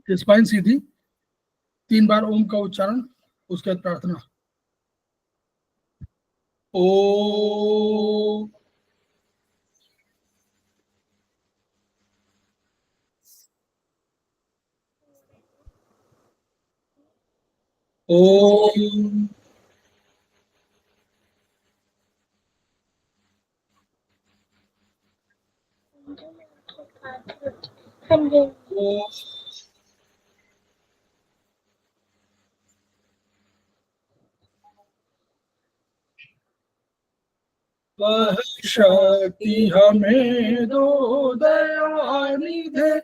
Spine सीधी, 3 बार ओम का उच्चारण, उसके बाद प्रार्थना। ओ ओम वह शक्ति हमें दो दयानिधे,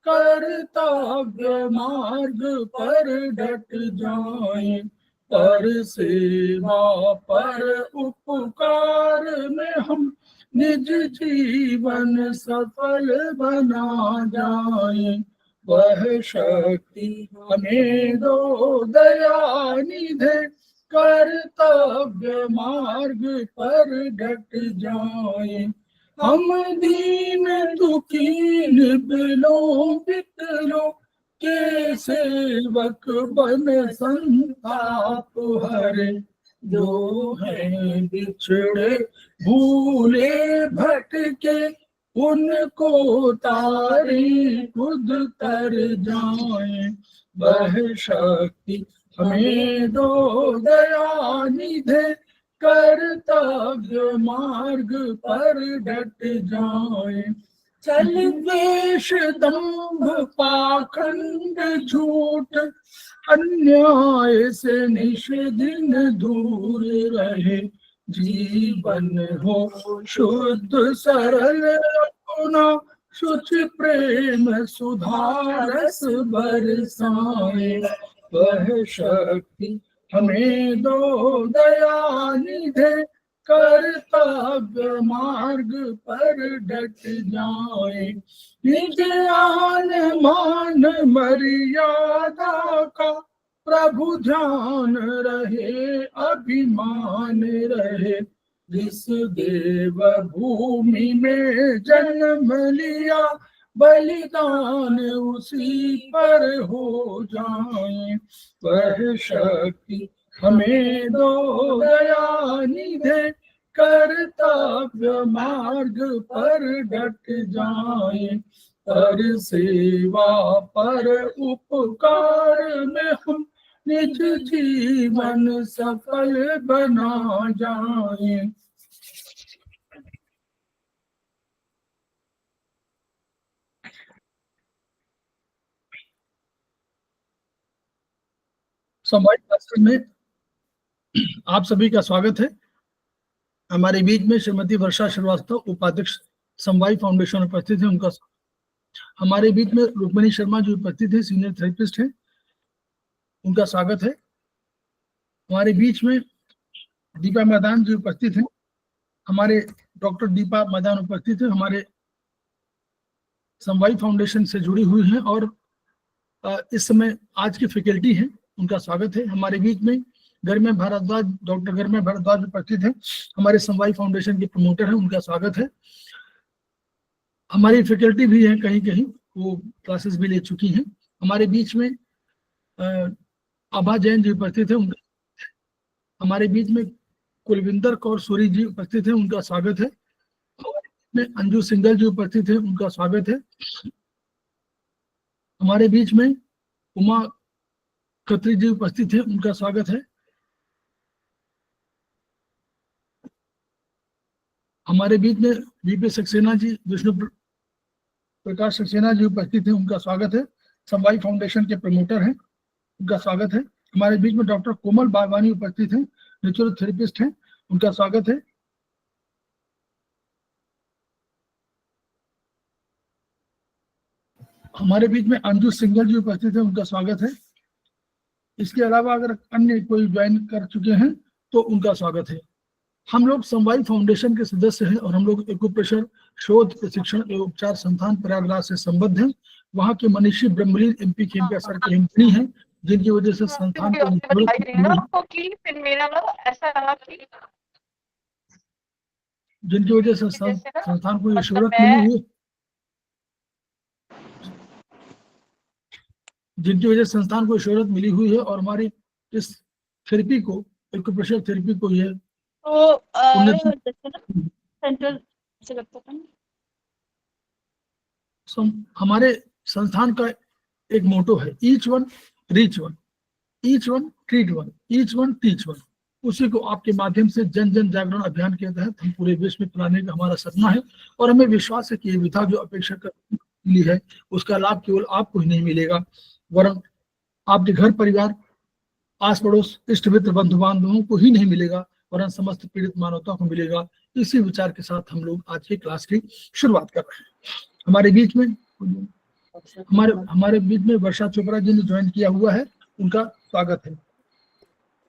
कर्तव्य मार्ग पर डट जाएं, पर सेवा पर उपकार में हम निज जीवन सफल बना जाएं। वह शक्ति हमें दो दयानिधे, कर्तव्य मार्ग पर डट जाए। हम दीन दुखी निबलों बिकलों के सेवक बन संताप हरे, जो है बिछड़े भूले भटके, उनको तारी खुद तर जाए। वह शक्ति हमें दो दयानिधे, कर्तव्य मार्ग पर डट जाए। चल द्वेष दंभ पाखंड झूठ, अन्याय से निष्दिन दूर रहे, जीवन हो शुद्ध सरल अपना, शुच प्रेम सुधारस बरसाए। वह शक्ति हमें दो दयानिधे, कर्तव्य मार्ग पर डट जाए। निज आन मान मर्यादा का प्रभु ध्यान रहे, अभिमान रहे, जिस देव भूमि में जन्म लिया, बलिदान उसी पर हो जाए। वह शक्ति हमें दो दयानिधे, कर्तव्य मार्ग पर डट जाए, पर सेवा पर उपकार में हम निज जीवन सफल बना जाए। संवाद शास्त्र में आप सभी का स्वागत है। हमारे बीच में श्रीमती वर्षा श्रीवास्तव, उपाध्यक्ष समवाय फाउंडेशन उपस्थित है, उनका। हमारे बीच में रुक्मिणी शर्मा जो उपस्थित है, सीनियर थेरेपिस्ट है, उनका स्वागत है। हमारे बीच में दीपा मैदान जो उपस्थित है, हमारे डॉक्टर दीपा मैदान उपस्थित है, हमारे समवाय फाउंडेशन से जुड़ी हुई हैं और इस समय आज की फैकल्टी हैं, उनका स्वागत है। हमारे बीच में गर्मे भारद्वाज, डॉक्टर गर्मे भारद्वाज उपस्थित हैं, हमारे समवाय फाउंडेशन के प्रमोटर हैं, उनका स्वागत है। हमारी फैकल्टी भी है, कहीं कहीं वो क्लासेस भी ले चुकी हैं। हमारे बीच में आभा जैन जी उपस्थित है, उनका। हमारे बीच में कुलविंदर कौर सूरी जी उपस्थित है, उनका स्वागत है। में अंजू सिंगल जी उपस्थित है, उनका स्वागत है। हमारे बीच में उमा खत्री जी उपस्थित है, उनका स्वागत है। हमारे बीच में वीपी सक्सेना जी, विष्णु प्रकाश सक्सेना जी उपस्थित है, उनका स्वागत है। समवाय फाउंडेशन के प्रमोटर हैं, उनका स्वागत है। हमारे बीच में डॉक्टर कोमल बागवानी उपस्थित हैं, नेचुरल थेरेपिस्ट हैं, उनका स्वागत है। हमारे बीच में अंजू सिंगल जी उपस्थित है, उनका स्वागत है। इसके अलावा अगर अन्य कोई ज्वाइन कर चुके हैं तो उनका स्वागत है। हम लोग समवाय फाउंडेशन के सदस्य हैं और हम लोग एक्यूप्रेशर शोध प्रशिक्षण एवं उपचार संस्थान प्रयागराज से संबद्ध हैं। वहाँ के मनीषी ब्रह्मलीन एमपी के सर के एमपी हैं, जिनकी वजह से संस्थान को जिनकी वजह से संस्थान को ये शोहरत मिली हुई। जिनकी वजह से संस्थान को शोहरत मिली हुई है और हमारी इस थेरेपी को, एक्यूप्रेशर थेरेपी को ये उन्नति सेंट्रल से लगता था। हमारे संस्थान का एक मोटो है, each one reach one, each one treat one, each one teach one. उसी को आपके माध्यम से जन जन जागरण अभियान के तहत हम पूरे विश्व में फैलाने का हमारा सपना है और हमें विश्वास है कि ये विधा जो अपेक्षा मिली है उसका लाभ केवल आपको ही नहीं मिलेगा, वरन आपके घर परिवार, आस पड़ोस, इष्ट मित्र, बंधु बांधवों को ही नहीं मिलेगा, वरन समस्त पीड़ित मानवता को मिलेगा। इसी विचार के साथ हम लोग आज की क्लास की शुरुआत कर रहे हैं। हमारे बीच में वर्षा चोपड़ा जी ने ज्वाइन किया हुआ है, उनका स्वागत है।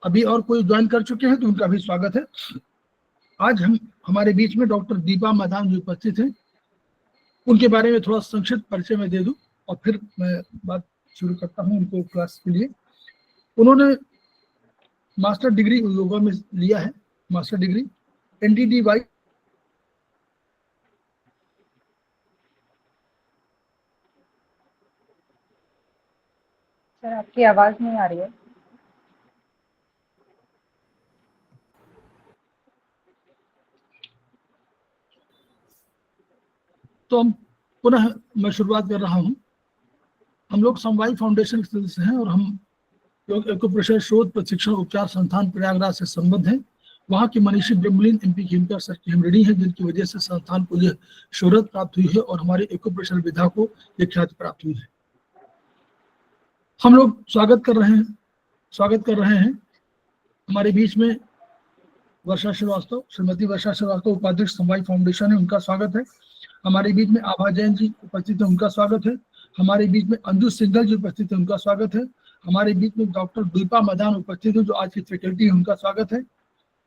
अभी और कोई ज्वाइन कर चुके हैं तो उनका भी स्वागत है। आज हमारे बीच में डॉक्टर दीपा मदान जी उपस्थित हैं। उनके बारे में थोड़ा संक्षिप्त परिचय में दे दूं और फिर मैं बात शुरू करता हूं उनको क्लास के लिए। उन्होंने मास्टर डिग्री योगा में लिया है, मास्टर डिग्री NDDY। सर आपकी आवाज नहीं आ रही है। तो हम पुनः मैं शुरुआत कर रहा हूं। हम लोग समवाई फाउंडेशन के सदस्य हैं और हम एक्यूप्रेशर शोध प्रशिक्षण उपचार संस्थान प्रयागराज से संबद्ध हैं। वहाँ की मनीषी ब्रह्मलीन MP खेमकर सर की हम ऋणी है, जिनकी वजह से संस्थान को यह शोहरत प्राप्त हुई है और हमारे एक्यूप्रेशर विधा को यह ख्याति प्राप्त हुई है। हम लोग स्वागत कर रहे हैं हमारे बीच में वर्षा श्रीवास्तव, श्रीमती वर्षा श्रीवास्तव उपाध्यक्ष समवाई फाउंडेशन है, उनका स्वागत है। हमारे बीच में आभा जैन जी उपस्थित है, उनका स्वागत है। हमारे बीच में अंजू सिंघल जी उपस्थित है, उनका स्वागत है। हमारे बीच में डॉक्टर दीपा मदान उपस्थित है जो आज की फैकल्टी है, उनका स्वागत है।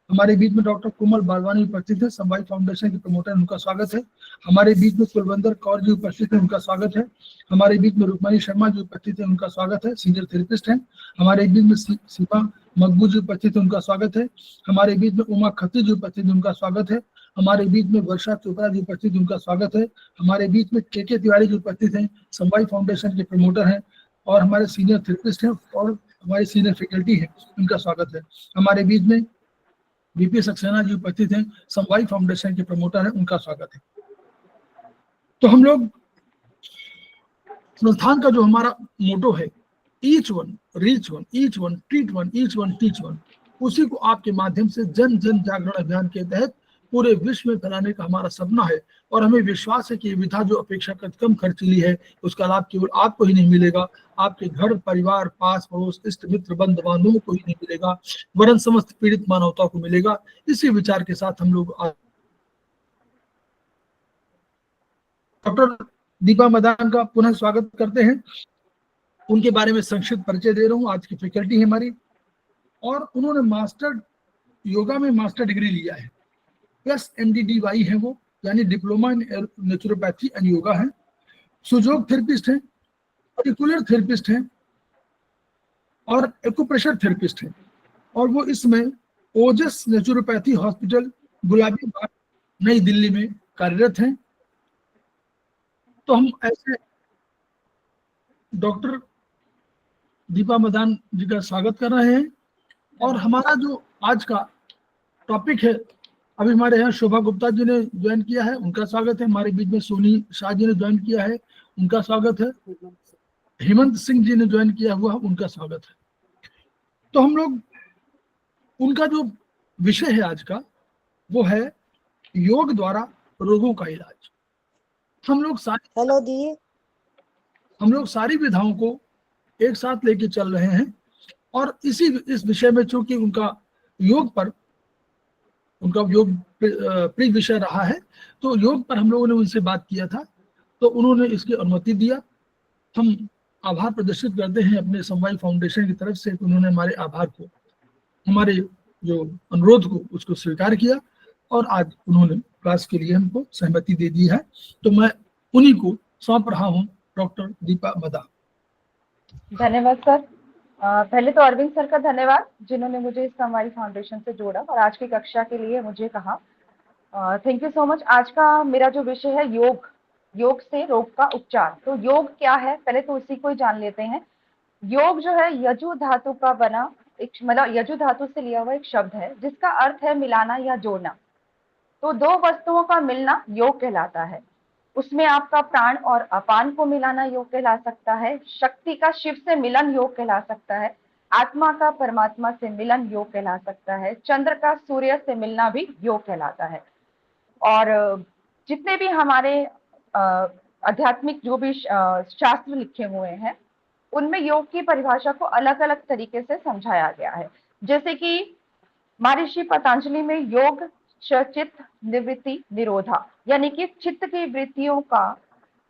हमारे बीच में डॉक्टर कोमल बालवानी उपस्थित है, समवाई फाउंडेशन के प्रमोटर, उनका स्वागत है। हमारे बीच में कुलवंदर कौर जी उपस्थित है, उनका स्वागत है। हमारे बीच में रुक्मणी शर्मा जी उपस्थित है, उनका स्वागत है, सीनियर थेरेपिस्ट हैं। हमारे बीच में सीमा मकबूल जी उपस्थित है, उनका स्वागत है। हमारे बीच में उमा खत्री जी उपस्थित है, उनका स्वागत है। हमारे बीच में वर्षा चोपड़ा जी उपस्थित, उनका स्वागत है। हमारे बीच में के तिवारी जी उपस्थित हैं, समवाई फाउंडेशन के प्रमोटर हैं और हमारे सीनियर थेरेपिस्ट हैं और हमारे सीनियर फैकल्टी हैं, उनका स्वागत है। हमारे बीच में VP सक्सेना जी उपस्थित हैं, समवाई फाउंडेशन के प्रमोटर हैं, उनका स्वागत है। तो हम लोग संस्थान का जो हमारा मोटो है, each one reach one, each one treat one, each one teach one, उसी को आपके माध्यम से जन जन जागरण अभियान के तहत पूरे विश्व में फैलाने का हमारा सपना है और हमें विश्वास है कि ये विधा जो अपेक्षाकृत कम खर्चीली है उसका लाभ केवल आपको ही नहीं मिलेगा, आपके घर परिवार, पास पड़ोस, इष्ट मित्र, बंधु बांधवों को ही नहीं मिलेगा, वरन समस्त पीड़ित मानवता को मिलेगा। इसी विचार के साथ हम लोग डॉक्टर दीपा मदान का पुनः स्वागत करते हैं। उनके बारे में संक्षिप्त परिचय दे रहा हूँ। आज की फैकल्टी है हमारी और उन्होंने मास्टर योगा में मास्टर डिग्री लिया है, प्लस NDDY है वो, यानी diploma in naturopathy and yoga है। सुजोग थेरेपिस्ट हैं, पर्टिकुलर थेरेपिस्ट हैं और एक्यूप्रेशर थेरेपिस्ट हैं और वो इसमें ओजस नेचुरोपैथी हॉस्पिटल, गुलाबी बाग, नई दिल्ली में कार्यरत हैं। तो हम ऐसे डॉक्टर दीपा मदान जी का स्वागत कर रहे हैं और हमारा जो आज का टॉपिक है, अभी हमारे यहाँ शोभा गुप्ता जी ने ज्वाइन किया है, उनका स्वागत है। हमारे बीच में सोनी शाह जी ने ज्वाइन किया है, उनका स्वागत है। हेमंत सिंह जी ने ज्वाइन किया हुआ है, उनका स्वागत है। तो हम लोग उनका जो विषय है आज का वो है योग द्वारा रोगों का इलाज। हम लोग सारी विधाओं को एक साथ लेके चल रहे हैं और इस विषय में चूंकि उनका योग प्रिय विषय रहा है, तो योग पर हम लोगों ने उनसे बात किया था तो उन्होंने इसकी अनुमति दिया। हम आभार प्रदर्शित करते हैं अपने समवाई फाउंडेशन की तरफ से, उन्होंने हमारे आभार को, हमारे जो अनुरोध को उसको स्वीकार किया और आज उन्होंने क्लास के लिए हमको सहमति दे दी है। तो मैं उन्हीं को सौंप रहा हूँ डॉक्टर दीपा मदान। धन्यवाद सर। पहले तो अरविंद सर का धन्यवाद जिन्होंने मुझे इस समवाई फाउंडेशन से जोड़ा और आज की कक्षा के लिए मुझे कहा। Thank you so much. आज का मेरा जो विषय है योग से रोग का उपचार। तो योग क्या है, पहले तो उसी को ही जान लेते हैं। योग जो है यजु धातु का बना एक, मतलब यजु धातु से लिया हुआ एक शब्द है जिसका अर्थ है मिलाना या जोड़ना। तो दो वस्तुओं का मिलना योग कहलाता है। उसमें आपका प्राण और अपान को मिलाना योग कहला सकता है, शक्ति का शिव से मिलन योग कहला सकता है, आत्मा का परमात्मा से मिलन योग कहला सकता है, चंद्र का सूर्य से मिलना भी योग कहलाता है। और जितने भी हमारे आध्यात्मिक जो भी शास्त्र लिखे हुए हैं उनमें योग की परिभाषा को अलग अलग तरीके से समझाया गया है। जैसे कि महर्षि पतंजलि में योग चित्त निवृत्ति निरोधा, यानी कि चित्त की वृत्तियों का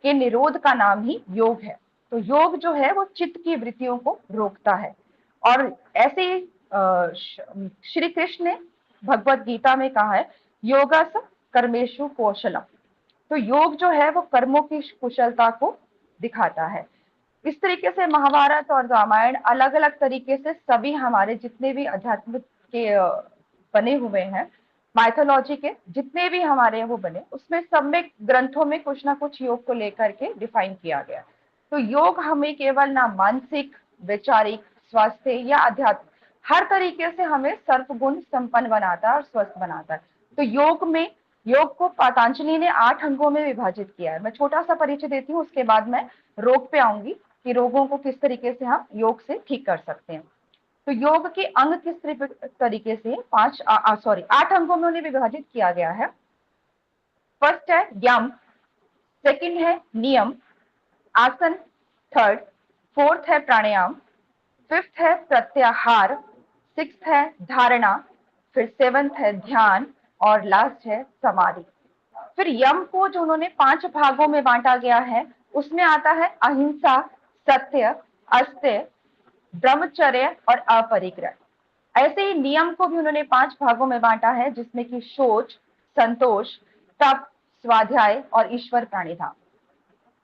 के निरोध का नाम ही योग है। तो योग जो है वो चित्त की वृत्तियों को रोकता है। और ऐसे ही श्री कृष्ण ने भगवत गीता में कहा है योगस कर्मेशु कौशलम। तो योग जो है वो कर्मों की कुशलता को दिखाता है। इस तरीके से महाभारत और रामायण अलग अलग तरीके से सभी हमारे जितने भी अध्यात्म के बने हुए हैं, माइथोलॉजी के जितने भी हमारे वो बने, उसमें सब में ग्रंथों में कुछ ना कुछ योग को लेकर के डिफाइन किया गया। तो योग हमें केवल ना मानसिक, वैचारिक, स्वास्थ्य या अध्यात्म हर तरीके से हमें सर्वगुण संपन्न बनाता है और स्वस्थ बनाता है। तो योग को पतंजलि ने 8 अंगों में विभाजित किया है। मैं छोटा सा परिचय देती हूँ, उसके बाद मैं रोग पे आऊंगी कि रोगों को किस तरीके से हम योग से ठीक कर सकते हैं। तो योग के अंग किस तरीके से 8 अंगों में उन्हें विभाजित किया गया है। फर्स्ट है यम, सेकंड है नियम, आसन थर्ड, फोर्थ है प्राणायाम, फिफ्थ है प्रत्याहार, सिक्स्थ है धारणा, फिर सेवंथ है ध्यान और लास्ट है समाधि। फिर यम को जो उन्होंने 5 भागों में बांटा गया है उसमें आता है अहिंसा, सत्य, अस्त्य, ब्रह्मचर्य और अपरिग्रह। ऐसे ही नियम को भी उन्होंने 5 भागों में बांटा है जिसमें कि शौच, संतोष, तप, स्वाध्याय और ईश्वर प्रणिधान।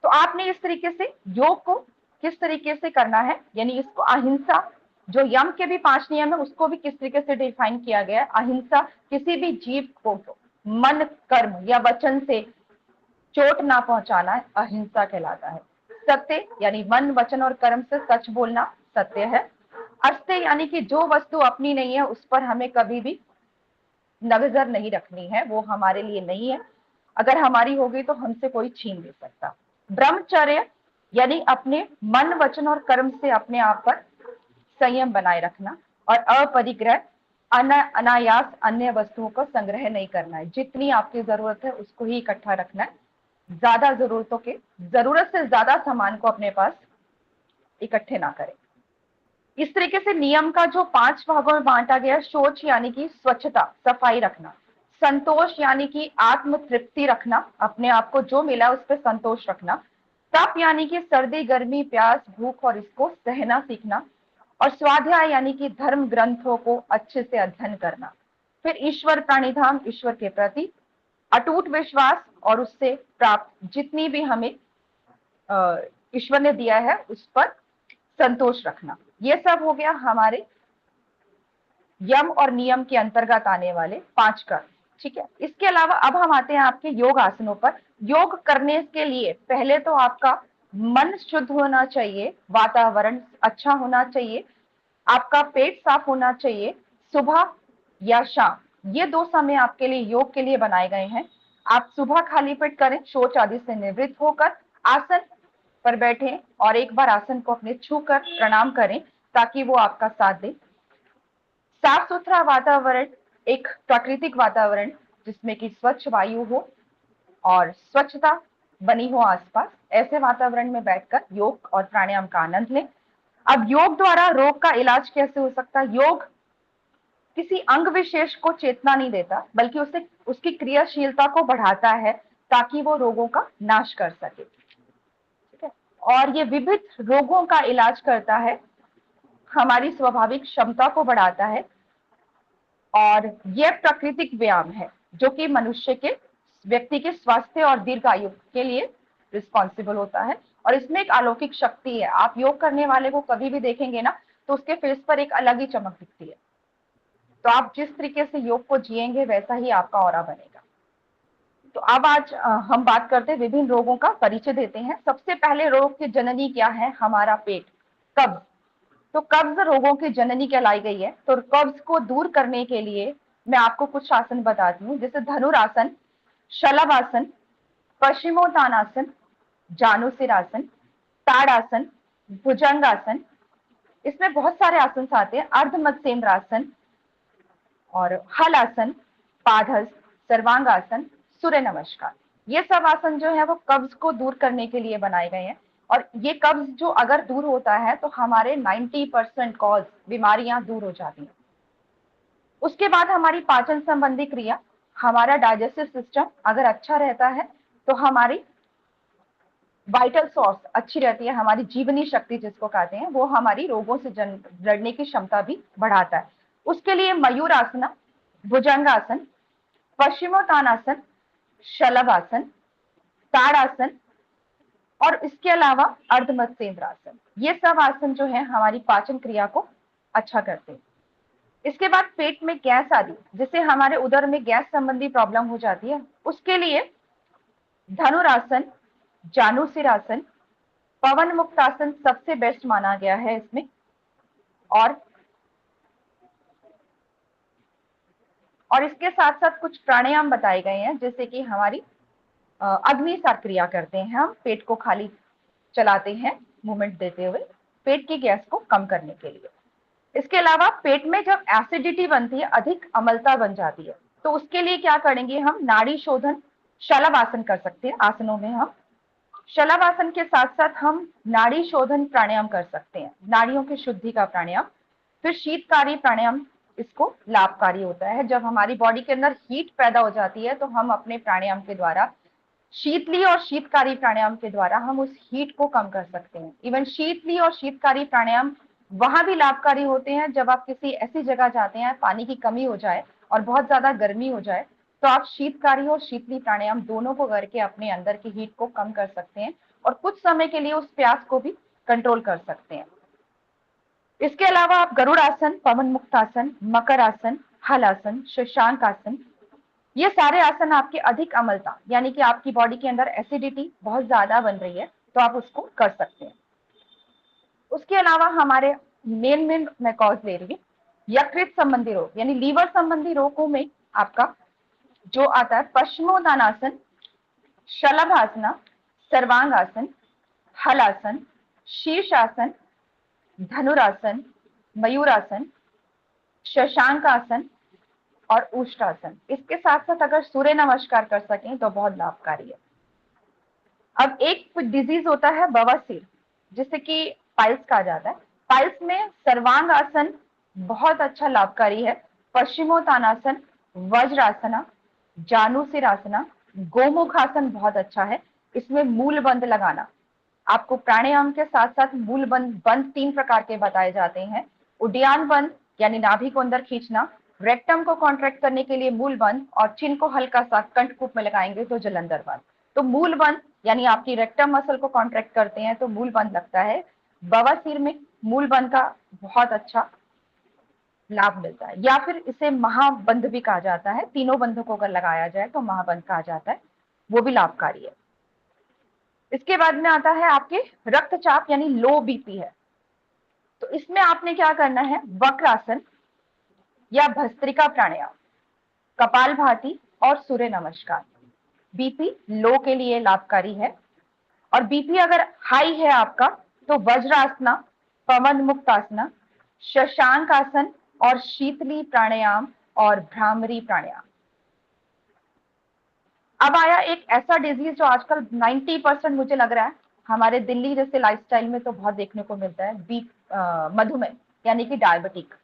तो आपने इस तरीके से योग को किस तरीके से करना है, यानी इसको अहिंसा, जो यम के भी 5 नियम है उसको भी किस तरीके से डिफाइन किया गया है। अहिंसा, किसी भी जीव को मन, कर्म या वचन से चोट ना पहुंचाना अहिंसा कहलाता है। सत्य यानी मन, वचन और कर्म से सच बोलना सत्य है। अस्त्य यानी कि जो वस्तु अपनी नहीं है उस पर हमें कभी भी नजर नहीं रखनी है, वो हमारे लिए नहीं है, अगर हमारी होगी तो हमसे कोई छीन नहीं सकता। ब्रह्मचर्य यानी अपने मन, वचन और कर्म से अपने आप पर संयम बनाए रखना। और अपरिग्रह, अनायास अन्य वस्तुओं को संग्रह नहीं करना है, जितनी आपकी जरूरत है उसको ही इकट्ठा रखना है, ज्यादा जरूरत से ज्यादा सामान को अपने पास इकट्ठे ना करें। इस तरीके से नियम का जो 5 भागों में बांटा गया, शौच यानी कि स्वच्छता, सफाई रखना, संतोष यानी कि आत्म तृप्ति रखना, अपने आप को जो मिला उस पर संतोष रखना, तप यानी कि सर्दी, गर्मी, प्यास, भूख और इसको सहना सीखना, और स्वाध्याय यानी कि धर्म ग्रंथों को अच्छे से अध्ययन करना। फिर ईश्वर प्रणिधान, ईश्वर के प्रति अटूट विश्वास और उससे प्राप्त जितनी भी हमें ईश्वर ने दिया है उस पर संतोष रखना। ये सब हो गया हमारे यम और नियम के अंतर्गत आने वाले 5 कर्म। ठीक है, इसके अलावा अब हम आते हैं आपके योग आसनों पर। योग करने के लिए पहले तो आपका मन शुद्ध होना चाहिए, वातावरण अच्छा होना चाहिए, आपका पेट साफ होना चाहिए। सुबह या शाम ये 2 समय आपके लिए योग के लिए बनाए गए हैं। आप सुबह खाली पेट करें, शौच आदि से निवृत्त होकर आसन पर बैठें और एक बार आसन को अपने छूकर प्रणाम करें ताकि वो आपका साथ दे। साफ सुथरा वातावरण, एक प्राकृतिक वातावरण जिसमें कि स्वच्छ वायु हो और स्वच्छता बनी हो आसपास, ऐसे वातावरण में बैठकर योग और प्राणायाम का आनंद लें। अब योग द्वारा रोग का इलाज कैसे हो सकता है? योग किसी अंग विशेष को चेतना नहीं देता बल्कि उसे उसकी क्रियाशीलता को बढ़ाता है ताकि वो रोगों का नाश कर सके। ठीक है, और ये विविध रोगों का इलाज करता है, हमारी स्वाभाविक क्षमता को बढ़ाता है, और यह प्राकृतिक व्यायाम है जो कि मनुष्य के व्यक्ति के स्वास्थ्य और दीर्घायु के लिए रिस्पॉन्सिबल होता है। और इसमें एक अलौकिक शक्ति है, आप योग करने वाले को कभी भी देखेंगे ना तो उसके फेस पर एक अलग ही चमक दिखती है। तो आप जिस तरीके से योग को जिएंगे वैसा ही आपका ऑरा बनेगा। तो अब आज हम बात करते हैं, विभिन्न रोगों का परिचय देते हैं। सबसे पहले रोग की जननी क्या है? हमारा पेट, कब्ज। तो कब्ज रोगों की जननी कहलाई गई है। तो कब्ज को दूर करने के लिए मैं आपको कुछ आसन बताती हूँ, जैसे धनुरासन, शलभासन, पश्चिमोत्तानासन, जानुसिरासन, ताड़ासन, भुजंगासन। इसमें बहुत सारे आसन आते हैं, अर्धमत्स्येंद्रासन और हल आसन, पादहस्त, सर्वांगासन, सूर्य नमस्कार। ये सब आसन जो है वो कब्ज को दूर करने के लिए बनाए गए हैं। और ये कब्ज जो अगर दूर होता है तो हमारे 90% कॉज बीमारियां दूर हो जाती हैं। उसके बाद हमारी पाचन संबंधी क्रिया, हमारा डाइजेस्टिव सिस्टम अगर अच्छा रहता है तो हमारी वाइटल सोर्स अच्छी रहती है, हमारी जीवनी शक्ति जिसको कहते हैं, वो हमारी रोगों से लड़ने की क्षमता भी बढ़ाता है। उसके लिए मयूर आसना, भुजंगासन, पश्चिमोत्तानासन, शलभासन, ताड़ासन और इसके अलावा अर्धमत्स्येंद्रासन। ये सब आसन जो है हमारी पाचन क्रिया को अच्छा करते हैं। इसके बाद पेट में गैस आदि, जिससे हमारे उदर में गैस संबंधी प्रॉब्लम हो जाती है, उसके लिए धनुरासन, जानुसिरासन, पवन मुक्त आसन सबसे बेस्ट माना गया है इसमें। और इसके साथ साथ कुछ प्राणायाम बताए गए हैं, जैसे कि हमारी अग्निसार क्रिया करते हैं, हम पेट को खाली चलाते हैं मूवमेंट देते हुए पेट की गैस को कम करने के लिए। इसके अलावा पेट में जब एसिडिटी बनती है, अधिक अम्लता बन जाती है, तो उसके लिए क्या करेंगे, हम नाड़ी शोधन शलभासन कर सकते हैं। आसनों में हम शलभासन के साथ साथ हम नाड़ी शोधन प्राणायाम कर सकते हैं, नाड़ियों की शुद्धि का प्राणायाम। फिर शीतकारी प्राणायाम, इसको लाभकारी होता है। जब हमारी बॉडी के अंदर हीट पैदा हो जाती है तो हम अपने प्राणायाम के द्वारा, शीतली और शीतकारी प्राणायाम के द्वारा हम उस हीट को कम कर सकते हैं। इवन शीतली और शीतकारी प्राणायाम वहां भी लाभकारी होते हैं जब आप किसी ऐसी जगह जाते हैं, पानी की कमी हो जाए और बहुत ज्यादा गर्मी हो जाए, तो आप शीतकारी और शीतली प्राणायाम दोनों को करके अपने अंदर की हीट को कम कर सकते हैं और कुछ समय के लिए उस प्यास को भी कंट्रोल कर सकते हैं। इसके अलावा आप गरुड़ आसन, पवन मुक्त आसन, मकर आसन, हल आसन, शशांक आसन, ये सारे आसन आपके अधिक अम्लता, यानी कि आपकी बॉडी के अंदर एसिडिटी बहुत ज्यादा बन रही है, तो आप उसको कर सकते हैं। उसके अलावा हमारे मेन मैं कॉज ले रही हूँ, यकृत संबंधी रोग यानी लीवर संबंधी रोगों में आपका जो आता है पश्चिमोत्तानासन, शलभासना, सर्वांगासन, हलासन, शीर्षासन, धनुरासन, मयूरासन, शशांक आसन और उष्ट्रासन। इसके साथ साथ अगर सूर्य नमस्कार कर सकें तो बहुत लाभकारी है। अब एक डिजीज होता है बवासीर, जिसे कि पाइल्स कहा जाता है। पाइल्स में सर्वांग आसन बहुत अच्छा लाभकारी है। पश्चिमोत्तानासन, वज्रासना, जानुसिरासना, गोमुख आसन बहुत अच्छा है। इसमें मूल बंद लगाना, आपको प्राणायाम के साथ साथ मूल बंद 3 प्रकार के बताए जाते हैं। उड्डयन बंद यानी नाभि को अंदर खींचना, रेक्टम को कॉन्ट्रैक्ट करने के लिए मूल बंद, और चिन को हल्का सा कंठकूप में लगाएंगे तो जलंधर बंद। तो मूल बंद यानी आपकी रेक्टम मसल को कॉन्ट्रैक्ट करते हैं तो मूल बंद लगता है। बवासीर में मूल बंद का बहुत अच्छा लाभ मिलता है, या फिर इसे महाबंध भी कहा जाता है। तीनों बंधों को अगर लगाया जाए तो महाबंध कहा जाता है, वो भी लाभकारी है। इसके बाद में आता है आपके रक्तचाप यानी लो बीपी है, तो इसमें आपने क्या करना है, वक्रासन या भस्त्रिका प्राणायाम, कपालभाति और सूर्य नमस्कार। बीपी लो के लिए लाभकारी है। और बीपी अगर हाई है आपका तो वज्रासना, पवन मुक्त आसना, शशांक आसन और शीतली प्राणायाम और भ्रामरी प्राणायाम। अब आया एक ऐसा डिजीज जो आजकल 90% मुझे लग रहा है हमारे दिल्ली जैसे लाइफस्टाइल में तो बहुत देखने को मिलता है, मधुमेह यानी कि डायबिटिक।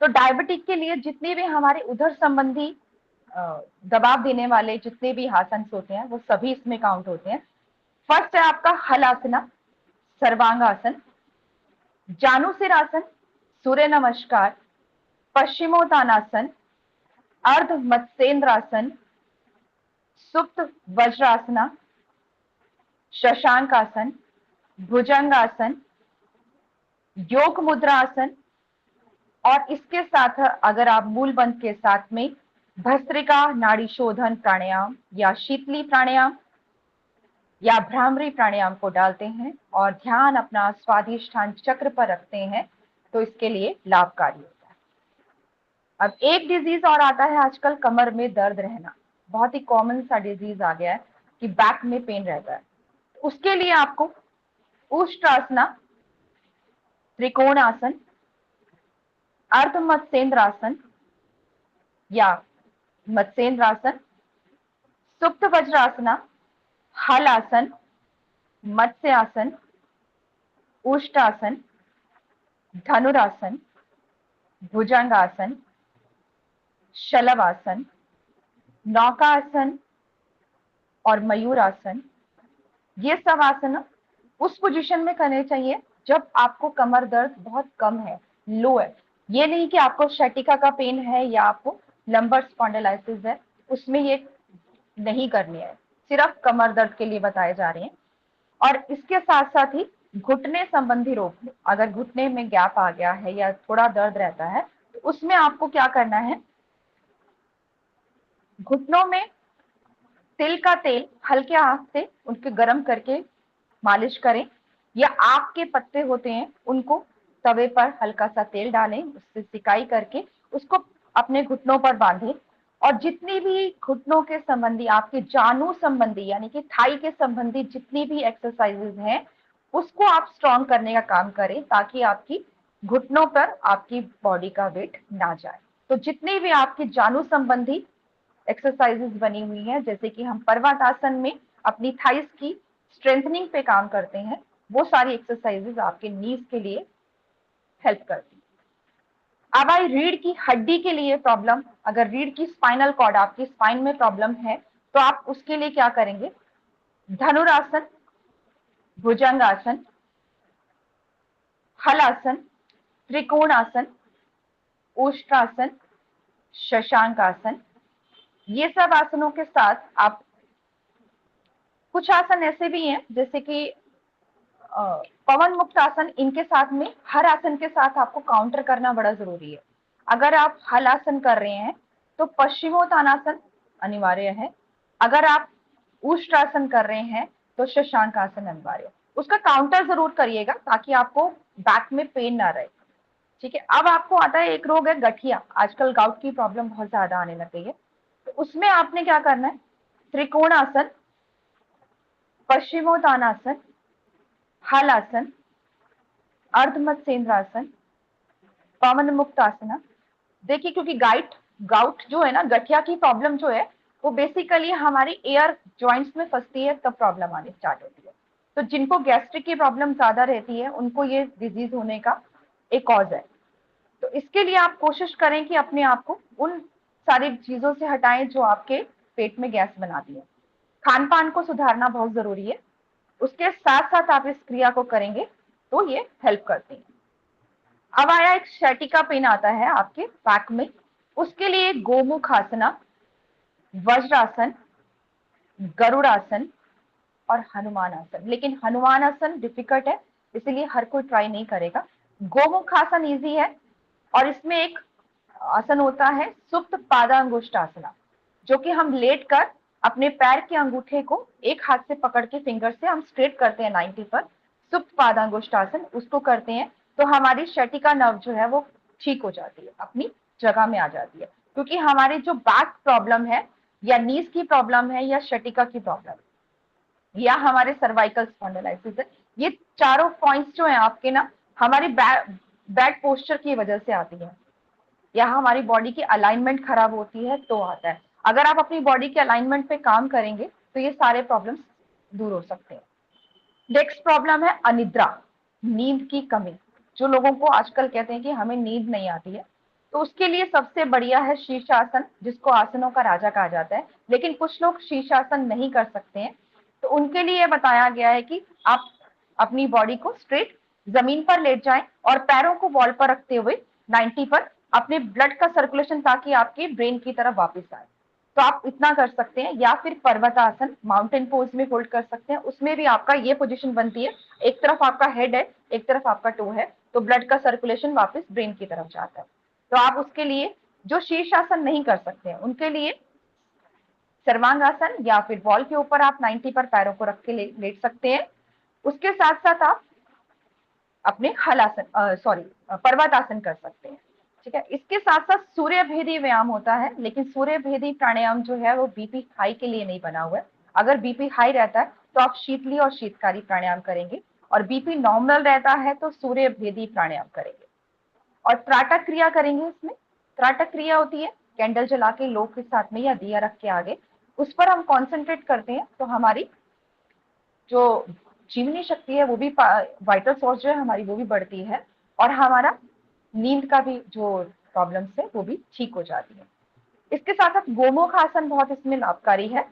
तो डायबिटिक के लिए जितने भी हमारे उधर संबंधी दबाव देने वाले जितने भी आसन होते हैं वो सभी इसमें काउंट होते हैं। फर्स्ट है आपका हलासना, सर्वांगासन, जानुसिरासन, सूर्य नमस्कार, पश्चिमोत्तानासन, अर्ध मत्स्येंद्रासन, सुप्त वज्रासना, शशांक आसन, भुजंगासन, योग मुद्रा आसन, और इसके साथ अगर आप मूल बंद के साथ में भस्त्रिका नाड़ी शोधन प्राणायाम या शीतली प्राणायाम या भ्रामरी प्राणायाम को डालते हैं और ध्यान अपना स्वादिष्ठान चक्र पर रखते हैं, तो इसके लिए लाभकारी होता है। अब एक डिजीज और आता है आजकल, कमर में दर्द रहना। बहुत ही कॉमन सा डिजीज आ गया है कि बैक में पेन रहता है। उसके लिए आपको उष्ट्रासना, त्रिकोण आसन, अर्ध मत्स्येंद्र आसन या मत्स्येंद्र आसन, सुप्त वज्रासना, हल आसन, मत्स्य आसन, उष्टासन, धनुरासन, भुजंगासन, शलभासन, नौकासन और मयूरासन, ये सब आसन उस पोजीशन में करने चाहिए जब आपको कमर दर्द बहुत कम है, लो है। ये नहीं कि आपको शैटिका का पेन है या आपको लंबर स्पॉन्डिलाइटिस है, उसमें ये नहीं करनी है, सिर्फ कमर दर्द के लिए बताए जा रहे हैं। और इसके साथ साथ ही घुटने संबंधी रोग, अगर घुटने में गैप आ गया है या थोड़ा दर्द रहता है, तो उसमें आपको क्या करना है, घुटनों में तिल का तेल हल्के हाथ से उनके गर्म करके मालिश करें, या आक के पत्ते होते हैं उनको तवे पर हल्का सा तेल डालें, उससे सिकाई करके उसको अपने घुटनों पर बांधें। और जितनी भी घुटनों के संबंधी, आपके जानू संबंधी यानी कि थाई के संबंधी जितनी भी एक्सरसाइजेज हैं, उसको आप स्ट्रॉन्ग करने का काम करें, ताकि आपकी घुटनों पर आपकी बॉडी का वेट ना जाए। तो जितनी भी आपकी जानू संबंधी एक्सरसाइजेज बनी हुई हैं, जैसे कि हम पर्वतासन में अपनी थाइस की स्ट्रेंथनिंग पे काम करते हैं, वो सारी एक्सरसाइजेज आपके नीज के लिए हेल्प करती हैं। अब आई रीढ़ की हड्डी के लिए प्रॉब्लम, अगर रीढ़ की स्पाइनल कॉर्ड, आपकी स्पाइन में प्रॉब्लम है, तो आप उसके लिए क्या करेंगे, धनुरासन, भुजंगासन, हलासन, त्रिकोण आसन, उष्ट्रासन, शशांक आसन, ये सब आसनों के साथ आप कुछ आसन ऐसे भी हैं जैसे कि पवन मुक्त आसन, इनके साथ में हर आसन के साथ आपको काउंटर करना बड़ा जरूरी है। अगर आप हल आसन कर रहे हैं तो पश्चिमोत्तानासन अनिवार्य है, अगर आप उष्ट्रासन कर रहे हैं तो शशांक आसन अनिवार्य है। उसका काउंटर जरूर करिएगा ताकि आपको बैक में पेन ना रहे। ठीक है, अब आपको आता है एक रोग है गठिया, आजकल गाउट की प्रॉब्लम बहुत ज्यादा आने लग गई है, तो उसमें आपने क्या करना है, त्रिकोण आसन, पश्चिमोत्तानासन, हल आसन, अर्ध मत्स्येंद्र आसन, पवन मुक्त आसना। देखिए, क्योंकि गाउट जो है ना, गठिया की प्रॉब्लम जो है, वो बेसिकली हमारी एयर जॉइंट्स में फंसती है, तब प्रॉब्लम आनी स्टार्ट होती है। तो जिनको गैस्ट्रिक की प्रॉब्लम ज्यादा रहती है, उनको ये डिजीज होने का एक कॉज है। तो इसके लिए आप कोशिश करें कि अपने आप को उन सारी चीजों से हटाएं जो आपके पेट में गैस बनाती है। खान पान को सुधारना बहुत जरूरी है, उसके साथ साथ आप इस क्रिया को करेंगे तो ये हेल्प करती है। अब आया एक शैटिका पेन आता है आपके बैक में, उसके लिए गोमुख आसना, वज्रासन, गरुड़ासन और हनुमान आसन। लेकिन हनुमान आसन डिफिकल्ट है, इसीलिए हर कोई ट्राई नहीं करेगा। गोमुख आसन इजी है, और इसमें एक आसन होता है सुप्त पादांगुष्ठ आसना, जो कि हम लेट कर अपने पैर के अंगूठे को एक हाथ से पकड़ के फिंगर से हम स्ट्रेट करते हैं 90 पर, सुप्त पादांगुष्ठ आसन, उसको करते हैं तो हमारी शैटिका नर्व जो है वो ठीक हो जाती है, अपनी जगह में आ जाती है। क्योंकि हमारी जो बैक प्रॉब्लम है या नीज की प्रॉब्लम है या शैटिका की प्रॉब्लम या हमारे सर्वाइकल स्पॉन्डिलाइटिस है, ये चारों पॉइंट्स जो है आपके ना, हमारी बैड पोस्चर की वजह से आती है, या हमारी बॉडी की अलाइनमेंट खराब होती है तो आता है। अगर आप अपनी बॉडी के अलाइनमेंट पे काम करेंगे तो ये सारे प्रॉब्लम्स दूर हो सकते हैं। नेक्स्ट प्रॉब्लम है अनिद्रा, नींद की कमी। जो लोगों को आजकल कहते हैं कि हमें नींद नहीं आती है, तो उसके लिए सबसे बढ़िया है शीर्षासन, जिसको आसनों का राजा कहा जाता है। लेकिन कुछ लोग शीर्षासन नहीं कर सकते हैं, तो उनके लिए बताया गया है कि आप अपनी बॉडी को स्ट्रेट जमीन पर लेट जाएं और पैरों को वॉल पर रखते हुए 90 पर अपने ब्लड का सर्कुलेशन, ताकि आपके ब्रेन की तरफ वापस आए। तो आप इतना कर सकते हैं, या फिर पर्वतासन माउंटेन पोज में होल्ड कर सकते हैं। उसमें भी आपका ये पोजीशन बनती है, एक तरफ आपका हेड है, एक तरफ आपका टो है, तो ब्लड का सर्कुलेशन वापस ब्रेन की तरफ जाता है। तो आप उसके लिए, जो शीर्षासन नहीं कर सकते हैं, उनके लिए सर्वांगासन या फिर वॉल के ऊपर आप 90 पर पैरों को रख के लेट सकते हैं। उसके साथ साथ आप अपने हलासन सॉरी पर्वतासन कर सकते हैं। ठीक है, इसके साथ साथ सूर्य भेदी व्यायाम होता है, लेकिन सूर्य भेदी प्राणायाम जो है वो बीपी हाई के लिए नहीं बना हुआ है। अगर बीपी हाई रहता है तो आप शीतली और शीतकारी प्राणायाम करेंगे, और बीपी नॉर्मल रहता है तो सूर्य भेदी प्राणायाम करेंगे। और त्राटक क्रिया करेंगे। इसमें त्राटक क्रिया होती है कैंडल जला के लोग के साथ में या दिया रख के आगे, उस पर हम कॉन्सेंट्रेट करते हैं तो हमारी जो जीवनी शक्ति है वो भी, वाइटल सोर्स जो है हमारी वो भी बढ़ती है, और हमारा नींद का भी जो प्रॉब्लम्स है वो भी ठीक हो जाती है। इसके साथ साथ गोमुख आसन बहुत इसमें लाभकारी है।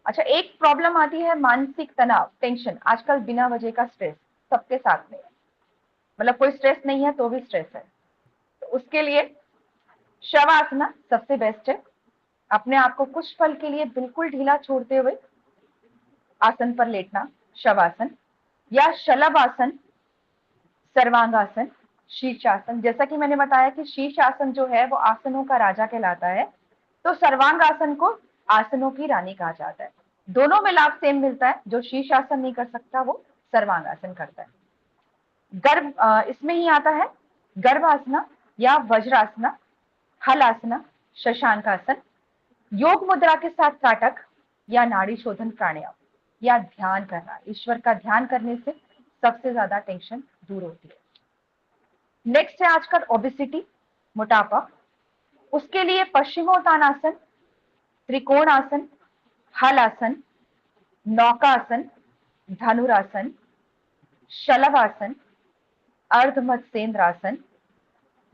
अच्छा, एक प्रॉब्लम आती है मानसिक तनाव, टेंशन, आजकल बिना वजह का स्ट्रेस सबके साथ में है, मतलब कोई स्ट्रेस नहीं है तो भी स्ट्रेस है, तो उसके लिए शवासना सबसे बेस्ट है। अपने आप को कुछ पल के लिए बिल्कुल ढीला छोड़ते हुए आसन पर लेटना, शवासन, या शलभासन, सर्वांगासन, शीर्षासन। जैसा कि मैंने बताया कि शीर्षासन जो है वो आसनों का राजा कहलाता है, तो सर्वांगासन को आसनों की रानी कहा जाता है। दोनों में लाभ सेम मिलता है, जो शीर्षासन नहीं कर सकता वो सर्वांगासन करता है। इसमें ही आता है गर्भासना या वज्रासना, हलासना, शशांकासन, योग मुद्रा के साथ त्राटक या नाड़ी शोधन प्राणायाम, या ध्यान करना। ईश्वर का ध्यान करने से सबसे ज्यादा टेंशन दूर होती है। नेक्स्ट है आजकल ओबेसिटी, मोटापा। उसके लिए पश्चिमोत्तानासन, त्रिकोणासन, हलासन, नौकासन, धनुरासन, शलभासन, अर्धमत्स्येंद्रासन,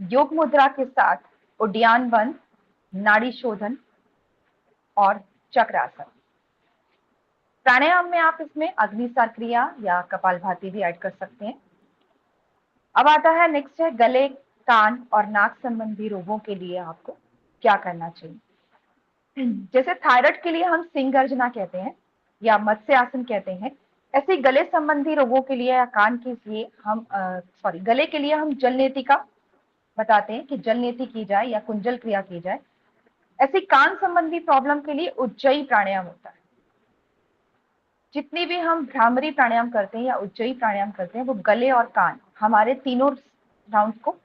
योग मुद्रा के साथ उड्डयन बंद, नाड़ी शोधन और चक्रासन। प्राणायाम में आप इसमें अग्निसार क्रिया या कपालभाति भी ऐड कर सकते हैं। अब आता है नेक्स्ट है गले, कान और नाक संबंधी रोगों के लिए आपको क्या करना चाहिए। जैसे थायराइड के लिए हम सिंह गर्जना कहते हैं या मत्स्य आसन कहते हैं, ऐसे गले संबंधी रोगों के लिए या कान के लिए हम गले के लिए हम जलनेति का बताते हैं कि जलनेति की जाए या कुंजल क्रिया की जाए। ऐसी कान संबंधी प्रॉब्लम के लिए उज्जयी प्राणायाम होता है। जितनी भी हम भ्रामरी प्राणायाम करते हैं या उज्जयी प्राणायाम करते हैं, वो गले और कान, हमारे तीनों राउंड को,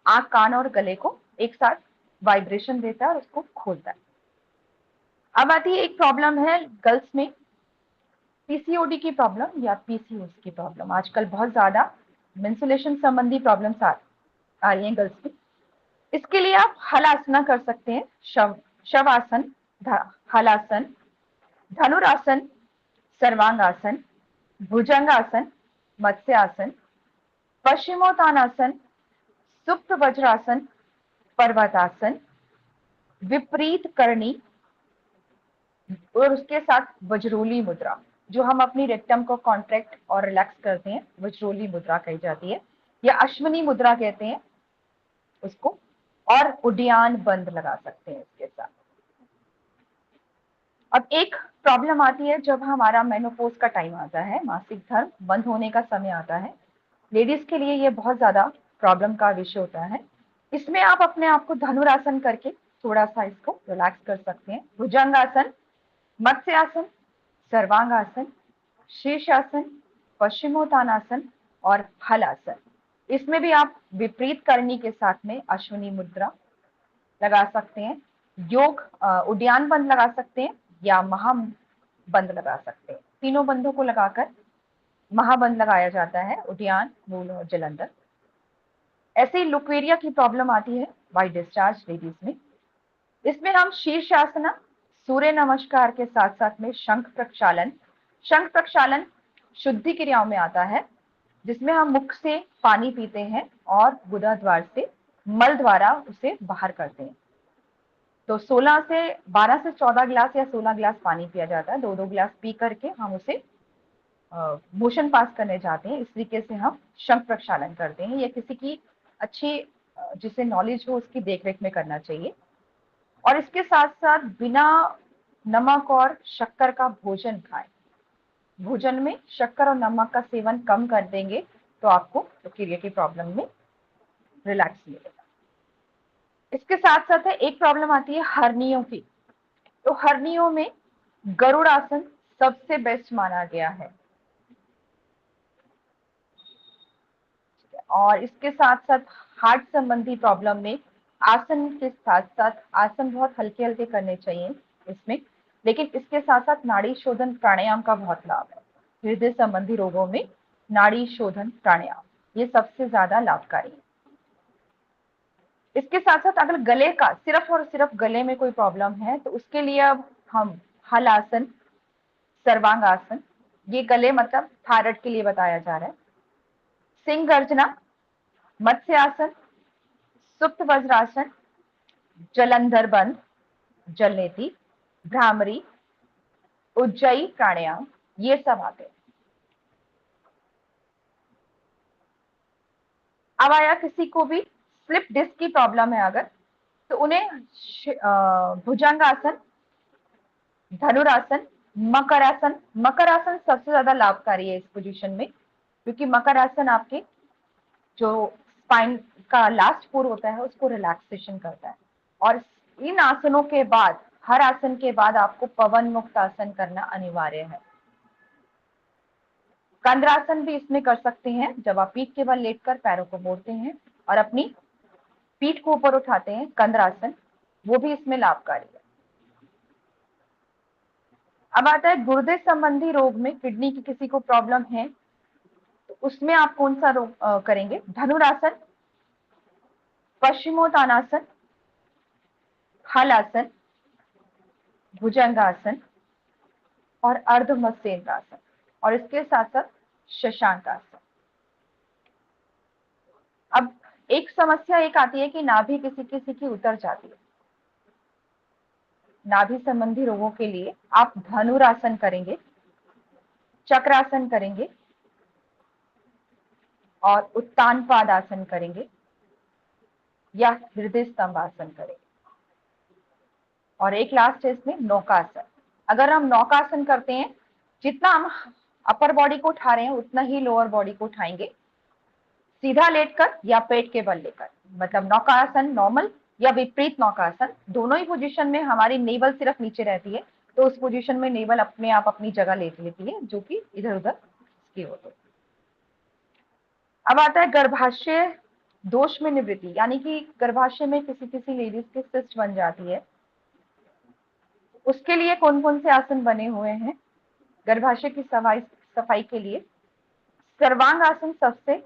आंख, कान और गले को एक साथ वाइब्रेशन देता है और उसको खोलता है। अब आती है एक प्रॉब्लम है गर्ल्स में, पीसीओडी की प्रॉब्लम या पीसीओएस की प्रॉब्लम। आजकल बहुत ज्यादा मेंस्ट्रुएशन संबंधी प्रॉब्लम्स आ रही हैं गर्ल्स में। इसके लिए आप हलासना कर सकते हैं, शवासन, हलासन, धनुरासन, सर्वांगासन, भुजंगासन, मत्स्यासन, पश्चिमोत्तानासन, सुप्त वज्रासन, पर्वतासन, विपरीत करणी, और उसके साथ वज्रोली मुद्रा, जो हम अपनी रेक्टम को कॉन्ट्रैक्ट और रिलैक्स करते हैं, वज्रोली मुद्रा कही जाती है, या अश्विनी मुद्रा कहते हैं उसको, और उड्डयन बंद लगा सकते हैं इसके साथ। अब एक प्रॉब्लम आती है जब हमारा मेनोपॉज का टाइम आता है, मासिक धर्म बंद होने का समय आता है। लेडीज के लिए ये बहुत ज्यादा प्रॉब्लम का विषय होता है। इसमें आप अपने आप को धनुरासन करके थोड़ा सा इसको रिलैक्स कर सकते हैं। भुजंगासन, मत्स्यासन, सर्वांगासन, शीर्षासन, पश्चिमोत्तानासन और हलासन। इसमें भी आप विपरीत करनी के साथ में अश्विनी मुद्रा लगा सकते हैं, योग उड्डयन बंद लगा सकते हैं या महाबंद लगा सकते हैं। तीनों बंधों को लगाकर महाबंद लगाया जाता है, उड्डयन, मूल और जलंधर। ऐसे ही लुक्वेरिया की प्रॉब्लम आती है वाइट डिस्चार्ज लेडीज में। इसमें हम शीर्षासना, सूर्य नमस्कार के साथ साथ में शंख प्रक्षालन, शंख प्रक्षालन शुद्धि क्रियाओं में आता है, जिसमें हम मुख से पानी पीते हैं और गुदा द्वार से मल द्वारा उसे बाहर करते हैं। तो 12 से 14 गिलास या 16 गिलास पानी पिया जाता है। 2-2 गिलास पी करके हम उसे मोशन पास करने जाते हैं। इस तरीके से हम शंख प्रक्षालन करते हैं। या किसी की अच्छी जिसे नॉलेज हो उसकी देखरेख में करना चाहिए। और इसके साथ साथ बिना नमक और शक्कर का भोजन खाएं। भोजन में शक्कर और नमक का सेवन कम कर देंगे तो आपको लुकेरिया की प्रॉब्लम में रिलैक्स मिलेगा। इसके साथ साथ एक प्रॉब्लम आती है हर्नियों की। तो हर्नियों में गरुड़ आसन सबसे बेस्ट माना गया है। और इसके साथ साथ हार्ट संबंधी प्रॉब्लम में आसन के साथ साथ आसन बहुत हल्के हल्के करने चाहिए इसमें, लेकिन इसके साथ साथ नाड़ी शोधन प्राणायाम का बहुत लाभ है। हृदय संबंधी रोगों में नाड़ी शोधन प्राणायाम ये सबसे ज्यादा लाभकारी है। इसके साथ साथ अगर गले का सिर्फ और सिर्फ गले में कोई प्रॉब्लम है तो उसके लिए अब हम हल आसन, सर्वांग आसन, ये गले मतलब थायराइड के लिए बताया जा रहा है, सिंह गर्जना, मत्स्य आसन, सुप्त वज्रासन, जलंधर बंद, जलनेती, भ्रामरी, उज्जयी प्राणायाम, ये सब आते हैं। अब आया किसी को भी स्लिप डिस्क की प्रॉब्लम है अगर, तो उन्हें भुजंगासन, धनुरासन, मकर आसन, मकर आसन सबसे ज्यादा लाभकारी है इस पोजीशन में, क्योंकि मकर आसन आपके जो स्पाइन का लास्ट पोर होता है उसको रिलैक्सेशन करता है। और इन आसनों के बाद, हर आसन के बाद आपको पवन मुक्त आसन करना अनिवार्य है। कंद्रासन भी इसमें कर सकते हैं, जब आप पीठ के बल लेटकर पैरों को मोड़ते हैं और अपनी पीठ को ऊपर उठाते हैं, कंद्रासन, वो भी इसमें लाभकारी है। अब आता है गुर्दे संबंधी रोग में, किडनी की किसी को प्रॉब्लम है तो उसमें आप कौन सा रोग करेंगे? धनुरासन, पश्चिमोत्तानासन, हल आसन, भुजंगासन और अर्धमत्स्येन्द्रासन, और इसके साथ साथ शशांक आसन। अब एक समस्या एक आती है कि नाभि किसी किसी की उतर जाती है। नाभि संबंधी रोगों के लिए आप धनुरासन करेंगे, चक्रासन करेंगे और उत्तान पाद आसन करेंगे या हृदय स्तंभ आसन करेंगे। और एक लास्ट है इसमें नौकासन। अगर हम नौकासन करते हैं, जितना हम अपर बॉडी को उठा रहे हैं उतना ही लोअर बॉडी को उठाएंगे, सीधा लेटकर या पेट के बल लेकर, मतलब नौकासन नॉर्मल या विपरीत नौकासन, दोनों ही पोजीशन में हमारी नेवल सिर्फ नीचे रहती है, तो उस पोजीशन में नेवल अपने आप अपनी जगह लेट लेती है, जो कि इधर उधर की होती है। अब आता है गर्भाशय दोष में निवृत्ति, यानी कि गर्भाशय में किसी किसी लेडीज के सिस्ट बन जाती है, उसके लिए कौन कौन से आसन बने हुए हैं गर्भाशय की सफाई के लिए? सर्वांग आसन सबसे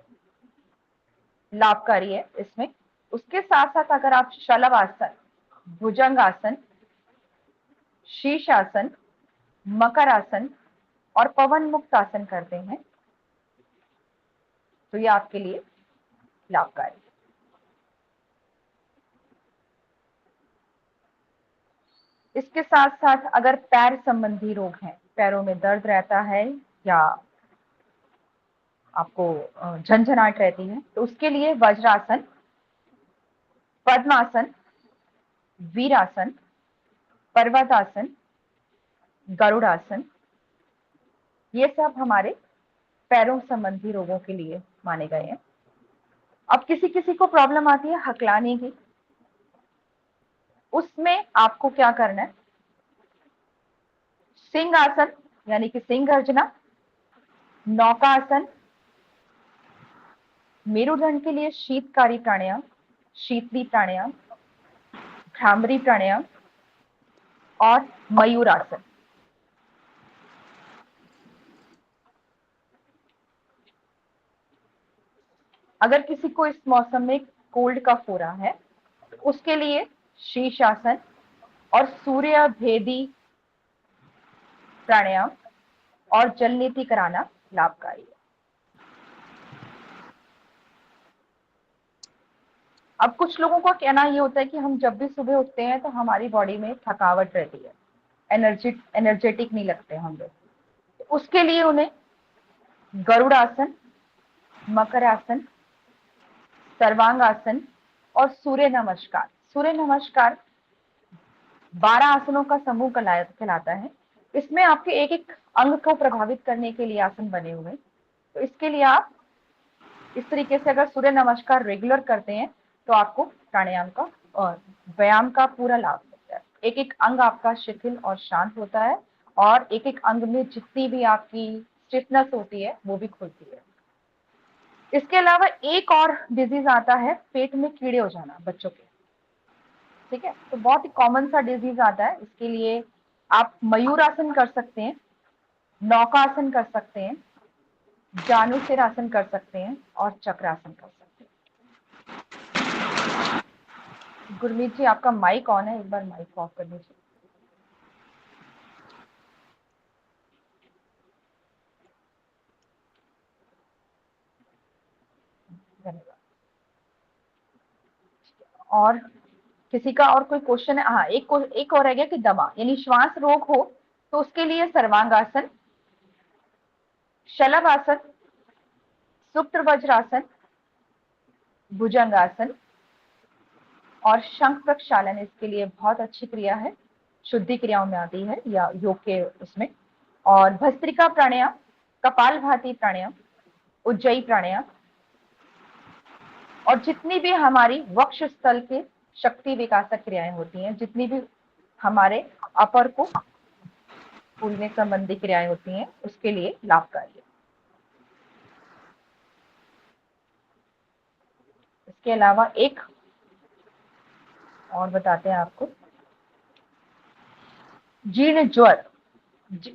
लाभकारी है इसमें। उसके साथ साथ अगर आप शलभ आसन, भुजंग आसन, शीर्ष आसन, मकर आसन और पवन मुक्त आसन करते हैं तो ये आपके लिए लाभकारी है। इसके साथ साथ अगर पैर संबंधी रोग हैं, पैरों में दर्द रहता है या आपको झंझनाहट रहती है, तो उसके लिए वज्रासन, पद्मासन, वीरासन, पर्वतासन, गरुड़ासन, ये सब हमारे पैरों संबंधी रोगों के लिए माने गए हैं। अब किसी किसी को प्रॉब्लम आती है हकलाने की, उसमें आपको क्या करना है? सिंह आसन यानी कि सिंह गर्जना, नौकासन, मेरुदंड के लिए शीतकारी प्राणायाम, शीतली प्राणायाम, भ्रामरी प्राणायाम और मयूरासन। अगर किसी को इस मौसम में कोल्ड का हो रहा है तो उसके लिए शीर्षासन और सूर्य भेदी प्राणायाम और जलनीति कराना लाभकारी है। अब कुछ लोगों का कहना ये होता है कि हम जब भी सुबह उठते हैं तो हमारी बॉडी में थकावट रहती है, एनर्जेटिक नहीं लगते हम लोग, तो उसके लिए उन्हें गरुड़ासन, मकर आसन, सर्वांग आसन और सूर्य नमस्कार, सूर्य नमस्कार 12 आसनों का समूह कहलाता है। इसमें आपके एक एक अंग को प्रभावित करने के लिए आसन बने हुए हैं, तो इसके लिए आप इस तरीके से अगर सूर्य नमस्कार रेगुलर करते हैं तो आपको प्राणायाम का और व्यायाम का पूरा लाभ मिलता है। एक एक अंग आपका शिथिल और शांत होता है और एक एक अंग में जितनी भी आपकी स्टिफनेस होती है वो भी खुलती है। इसके अलावा एक और डिजीज आता है पेट में कीड़े हो जाना बच्चों के, ठीक है। तो बहुत ही कॉमन सा डिजीज आता है, इसके लिए आप मयूरासन कर सकते हैं, नौकासन कर सकते हैं, जानुसिर आसन कर सकते हैं और चक्रासन कर सकते हैं। गुरमीत जी आपका माइक ऑन है, एक बार माइक ऑफ कर दीजिए। धन्यवाद। और किसी का और कोई क्वेश्चन है? हाँ, एक और रह गया कि दमा यानी श्वास रोग हो तो उसके लिए सर्वांगासन, शलभ आसन, सुप्त वज्रासन, भुजंगासन और शंख प्रक्षालन इसके लिए बहुत अच्छी क्रिया है, शुद्धि क्रियाओं में आती है या योग के उसमें। और भस्त्रिका प्राणायाम, कपालभाति प्राणायाम, उज्जयी प्राणायाम और जितनी भी हमारी वक्ष स्थल के शक्ति विकासक क्रियाएं होती हैं, जितनी भी हमारे अपर को फूलने संबंधी क्रियाएं होती हैं, उसके लिए लाभकारी है। इसके अलावा एक और बताते हैं आपको, जीर्ण ज्वर।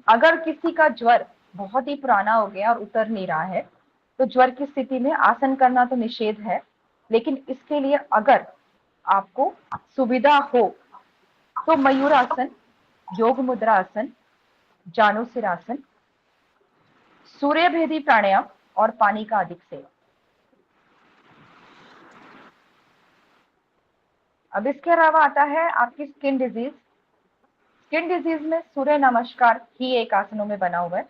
अगर किसी का ज्वर बहुत ही पुराना हो गया और उतर नहीं रहा है तो ज्वर की स्थिति में आसन करना तो निषेध है, लेकिन इसके लिए अगर आपको सुविधा हो तो मयूरासन, योग मुद्रा आसन, जानुसिरासन, सूर्य भेदी प्राणायाम और पानी का अधिक सेवन। अब इसके अलावा आता है आपकी स्किन डिजीज। स्किन डिजीज में सूर्य नमस्कार ही एक आसनों में बना हुआ है।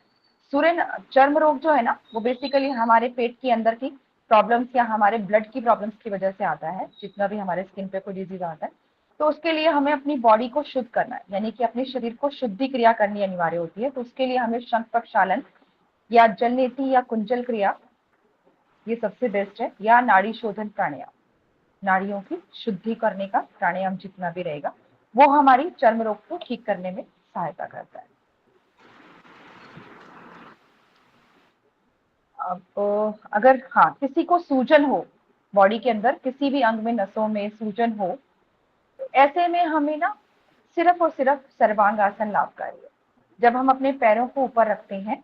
चर्म रोग जो है ना, वो बेसिकली हमारे पेट के अंदर की प्रॉब्लम्स या हमारे ब्लड की प्रॉब्लम्स की वजह से आता है। जितना भी हमारे स्किन पे कोई डिजीज आता है तो उसके लिए हमें अपनी बॉडी को शुद्ध करना है, यानी कि अपने शरीर को शुद्धि क्रिया करनी अनिवार्य होती है। तो उसके लिए हमें शंख प्रक्षालन या जलनेति या कुंजल क्रिया ये सबसे बेस्ट है, या नाड़ी शोधन प्राणायाम, नाड़ियों की शुद्धि करने का प्राणायाम जितना भी रहेगा वो हमारी चर्म रोग को ठीक करने में सहायता करता है। अब अगर हाँ किसी को सूजन हो, बॉडी के अंदर किसी भी अंग में नसों में सूजन हो, तो ऐसे में हमें ना सिर्फ और सिर्फ सर्वांगासन लाभकारी है। जब हम अपने पैरों को ऊपर रखते हैं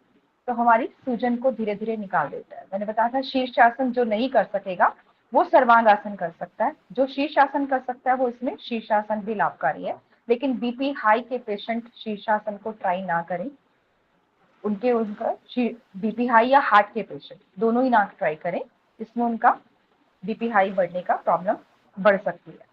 तो हमारी सूजन को धीरे धीरे निकाल देता है। मैंने बताया था शीर्षासन जो नहीं कर सकेगा वो सर्वांगासन कर सकता है, जो शीर्षासन कर सकता है वो इसमें शीर्षासन भी लाभकारी है। लेकिन बीपी हाई के पेशेंट शीर्षासन को ट्राई ना करें, उनका बीपी हाई या हार्ट के पेशेंट दोनों ही ना ट्राई करें, इसमें उनका बीपी हाई बढ़ने का प्रॉब्लम बढ़ सकती है।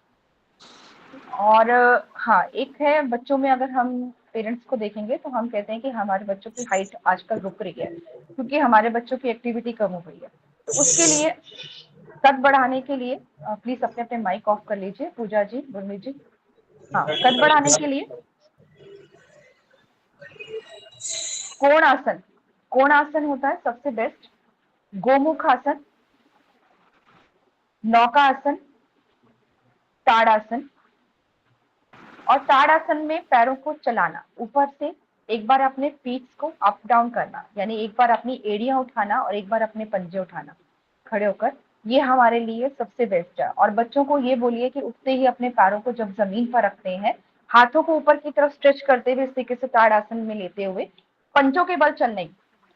और हाँ, एक है बच्चों में, अगर हम पेरेंट्स को देखेंगे तो हम कहते हैं कि हमारे बच्चों की हाइट आजकल रुक रही है क्योंकि हमारे बच्चों की एक्टिविटी कम हो गई है। तो उसके लिए कद बढ़ाने के लिए प्लीज अपने अपने माइक ऑफ कर लीजिए, पूजा जी, गुरमीत जी। हाँ, कद बढ़ाने के लिए कोण आसन, कोण आसन होता है सबसे बेस्ट। गोमुख आसन, नौका आसन, ताड़ासन। और ताड़ासन में पैरों को चलाना, ऊपर से एक बार अपने फीट को अप डाउन करना, यानी एक बार अपनी एड़ियां उठाना और एक बार अपने पंजे उठाना खड़े होकर, ये हमारे लिए सबसे बेस्ट है। और बच्चों को ये बोलिए कि उठते ही अपने पैरों को जब जमीन पर रखते हैं, हाथों को ऊपर की तरफ स्ट्रेच करते हुए इस तरीके से ताड़ासन में लेते हुए पंजों के बल चलने,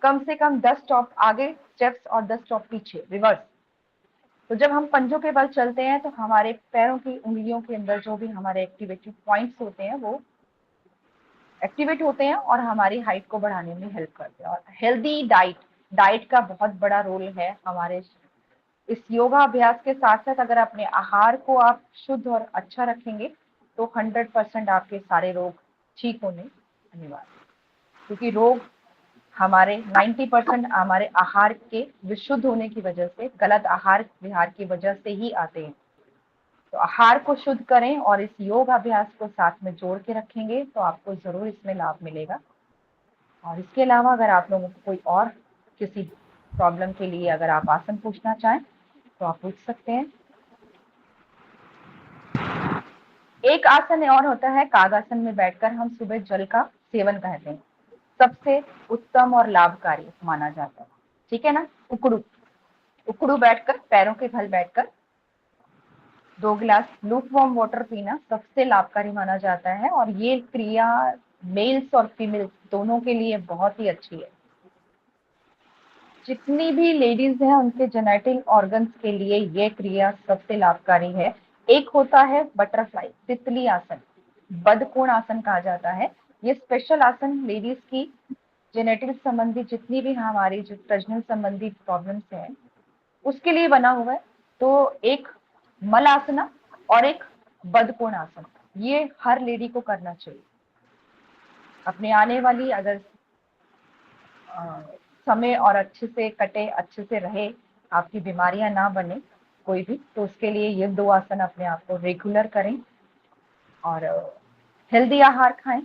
कम से कम 10 स्टॉप आगे स्टेप्स और 10 स्टॉप पीछे रिवर्स। तो जब हम पंजों के बल चलते हैं तो हमारे पैरों की उंगलियों के अंदर जो भी हमारे एक्टिवेटिव पॉइंट्स होते हैं वो एक्टिवेट होते हैं और हमारी हाइट को बढ़ाने में हेल्प करते हैं। और हेल्दी डाइट का बहुत बड़ा रोल है हमारे इस योगाभ्यास के साथ साथ। अगर अपने आहार को आप शुद्ध और अच्छा रखेंगे तो 100% आपके सारे रोग ठीक होने अनिवार्य, क्योंकि रोग हमारे 90% हमारे आहार के विशुद्ध होने की वजह से, गलत आहार विहार की वजह से ही आते हैं। तो आहार को शुद्ध करें और इस योग अभ्यास को साथ में जोड़ के रखेंगे तो आपको जरूर इसमें लाभ मिलेगा। और इसके अलावा अगर आप लोगों को कोई और किसी प्रॉब्लम के लिए अगर आप आसन पूछना चाहें तो आप पूछ सकते हैं। एक आसन और होता है कागासन में बैठकर हम सुबह जल का सेवन करते हैं, सबसे उत्तम और लाभकारी माना जाता है, ठीक है ना। उकड़ू, उकड़ू बैठकर, पैरों के बल बैठकर 2 गिलास लूक वार्म वाटर पीना सबसे लाभकारी माना जाता है और ये क्रिया मेल्स और फीमेल्स दोनों के लिए बहुत ही अच्छी है। जितनी भी लेडीज हैं उनके जेनेटिक ऑर्गन्स के लिए ये क्रिया सबसे लाभकारी है। एक होता है बटरफ्लाई तितली आसन, बदकोण आसन कहा जाता है। ये स्पेशल आसन लेडीज की जेनेटिक संबंधी जितनी भी हमारी जो प्रजनन संबंधी प्रॉब्लम्स हैं उसके लिए बना हुआ है। तो एक मलासना और एक बदकोण आसन, ये हर लेडी को करना चाहिए। अपने आने वाली अगर समय और अच्छे से कटे, अच्छे से रहे, आपकी बीमारियां ना बने कोई भी, तो उसके लिए ये 2 आसन अपने आप को रेगुलर करें और हेल्दी आहार खाएं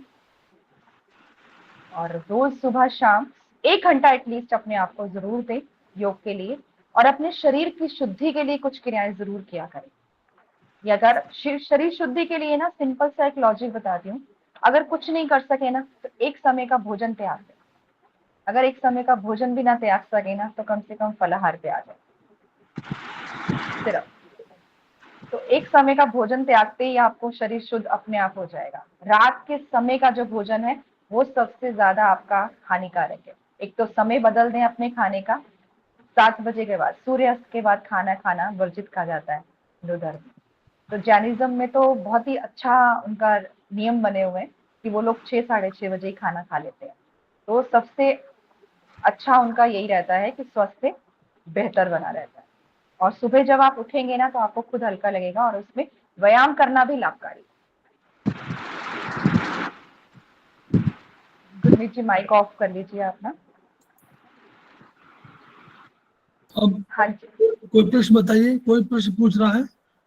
और रोज सुबह शाम 1 घंटा एटलीस्ट अपने आप को जरूर दें योग के लिए और अपने शरीर की शुद्धि के लिए कुछ क्रियाएं जरूर किया करें। या अगर शरीर शुद्धि के लिए ना सिंपल सा एक लॉजिक बताती हूँ, अगर कुछ नहीं कर सके ना तो एक समय का भोजन त्याग दें। अगर एक समय का भोजन भी ना त्याग सके ना तो कम से कम फलाहार पे आ जाए सिर्फ। तो एक समय का भोजन त्यागते ही आपको शरीर शुद्ध अपने आप हो जाएगा। रात के समय का जो भोजन है वो सबसे ज्यादा आपका हानिकारक है। एक तो समय बदल दें अपने खाने का, 7 बजे के बाद, सूर्यास्त के बाद खाना खाना वर्जित कहा जाता है हिंदू धर्म में। तो जैनिज्म में तो बहुत ही अच्छा उनका नियम बने हुए हैं कि वो लोग 6 साढ़े 6 बजे ही खाना खा लेते हैं। तो सबसे अच्छा उनका यही रहता है कि स्वास्थ्य बेहतर बना रहता है। और सुबह जब आप उठेंगे ना तो आपको खुद हल्का लगेगा और उसमें व्यायाम करना भी लाभकारी। गुरमीत जी माइक ऑफ कर लीजिए अपना। अब हाँ जी कोई प्रश्न बताइए, कोई प्रश्न पूछ रहा है?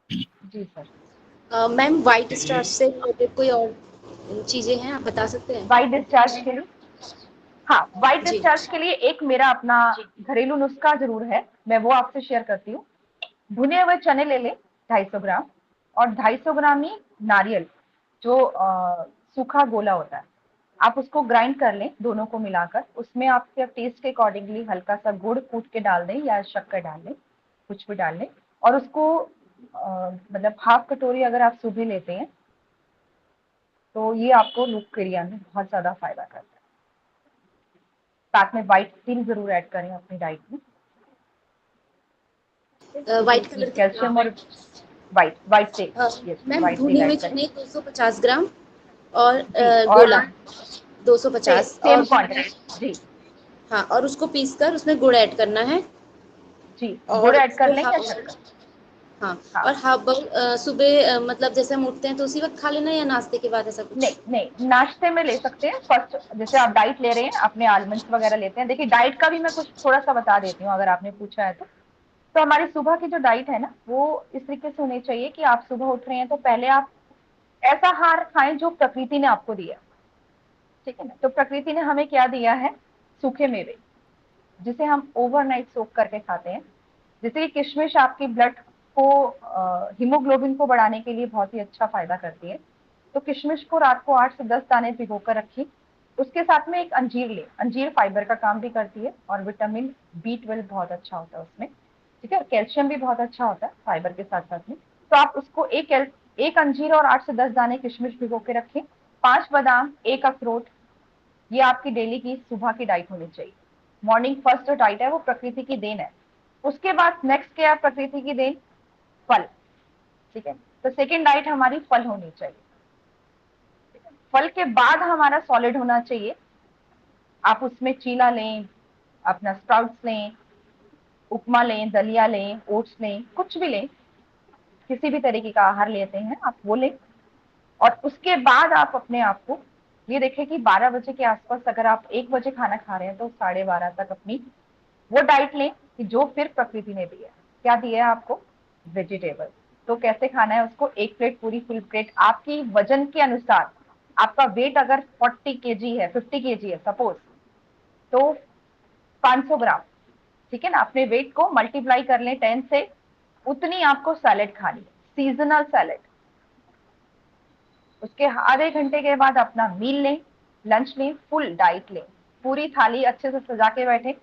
जी सर। मैम व्हाइट स्टार्च से रिलेटेड कोई और चीजें हैं, आप बता सकते हैं? व्हाइट डिस्चार्ज के लिए, हाँ व्हाइट जी। डिस्चार्ज के लिए एक मेरा अपना घरेलू नुस्खा जरूर है, मैं वो आपसे शेयर करती हूँ। भुने हुए चने ले लें 250 ग्राम और 250 ग्राम ही नारियल जो सूखा गोला होता है, आप उसको ग्राइंड कर लें दोनों को मिलाकर। उसमें आपके टेस्ट के अकॉर्डिंगली हल्का सा गुड़ कूट के डाल दें या शक्कर डाल लें, कुछ भी डाल लें और उसको मतलब हाफ कटोरी अगर आप सुबह लेते हैं तो ये आपको लूप क्रिया में बहुत ज्यादा फायदा करता है। साथ में व्हाइट तिल जरूर ऐड करें अपनी डाइट में। व्हाइट कलर की कैल्शियम और व्हाइट तेल, यस मैम व्हाइट तेल भुने हुए ऐड करें चने 250 ग्राम और जी। गोला और 250 सेम और क्वांटिटी जी हाँ, और उसको पीस कर उसमें गुड़ ऐड करना है जी, गुड़ और ऐड कर उसको लें या हाफ, शक्कर। हाँ, हाँ और हाफ बाउल सुबह मतलब जैसे हम उठते हैं तो उसी वक्त खा लेना या नाश्ते के बाद, ऐसा कुछ? नहीं नहीं, नाश्ते में ले सकते हैं। फर्स्ट जैसे आप डाइट ले रहे हैं, अपने आलमंड्स वगैरह लेते हैं। देखिए डाइट का भी मैं कुछ थोड़ा सा बता देती हूँ अगर आपने पूछा है तो हमारी सुबह की जो डाइट है ना वो इस तरीके से होनी चाहिए कि आप सुबह उठ रहे हैं तो पहले आप ऐसा आहार खाएं जो प्रकृति ने आपको दिया, ठीक है ना। तो प्रकृति ने हमें क्या दिया है, सूखे मेवे जिसे हम ओवरनाइट सोक करके खाते हैं। जैसे कि किशमिश आपकी ब्लड को हीमोग्लोबिन को बढ़ाने के लिए बहुत ही अच्छा फायदा करती है। तो किशमिश को रात को 8 से 10 दाने भिगोकर रखिए। उसके साथ में एक अंजीर ले, अंजीर फाइबर का काम भी करती है और विटामिन B12 बहुत अच्छा होता है उसमें, ठीक है। कैल्शियम भी बहुत अच्छा होता है फाइबर के साथ साथ में। तो आप उसको एक अंजीर और 8 से 10 दाने किशमिश भिगो के रखें, 5 बादाम, 1 अखरोट, ये आपकी डेली की सुबह की डाइट होनी चाहिए। मॉर्निंग फर्स्ट जो डाइट है वो प्रकृति की देन है। उसके बाद नेक्स्ट क्या है प्रकृति की देन, फल, ठीक है। तो सेकेंड डाइट हमारी फल होनी चाहिए। फल के बाद हमारा सॉलिड होना चाहिए। आप उसमें चीला लें, अपना स्प्राउट्स लें, उपमा लें, दलिया लें, ओट्स लें, कुछ भी लें, किसी भी तरीके का आहार लेते हैं आप वो लें। और उसके बाद आप अपने आप को ये देखें कि 12 बजे के आसपास अगर आप 1 बजे खाना खा रहे हैं तो 12:30 तक अपनी वो डाइट लें कि जो फिर प्रकृति ने दिया। क्या दिया है आपको, वेजिटेबल। तो कैसे खाना है उसको, 1 प्लेट पूरी फुल प्लेट आपकी वजन के अनुसार। आपका वेट अगर 40 केजी है, 50 केजी है सपोज, तो 500 ग्राम, ठीक है ना, अपने वेट को मल्टीप्लाई कर लें 10 से, उतनी आपको सैलेड खानी है, सीजनल सैलेड। उसके आधे घंटे के बाद अपना मील लें, लंच लें, फुल डाइट लें, पूरी थाली अच्छे से सजा के बैठे,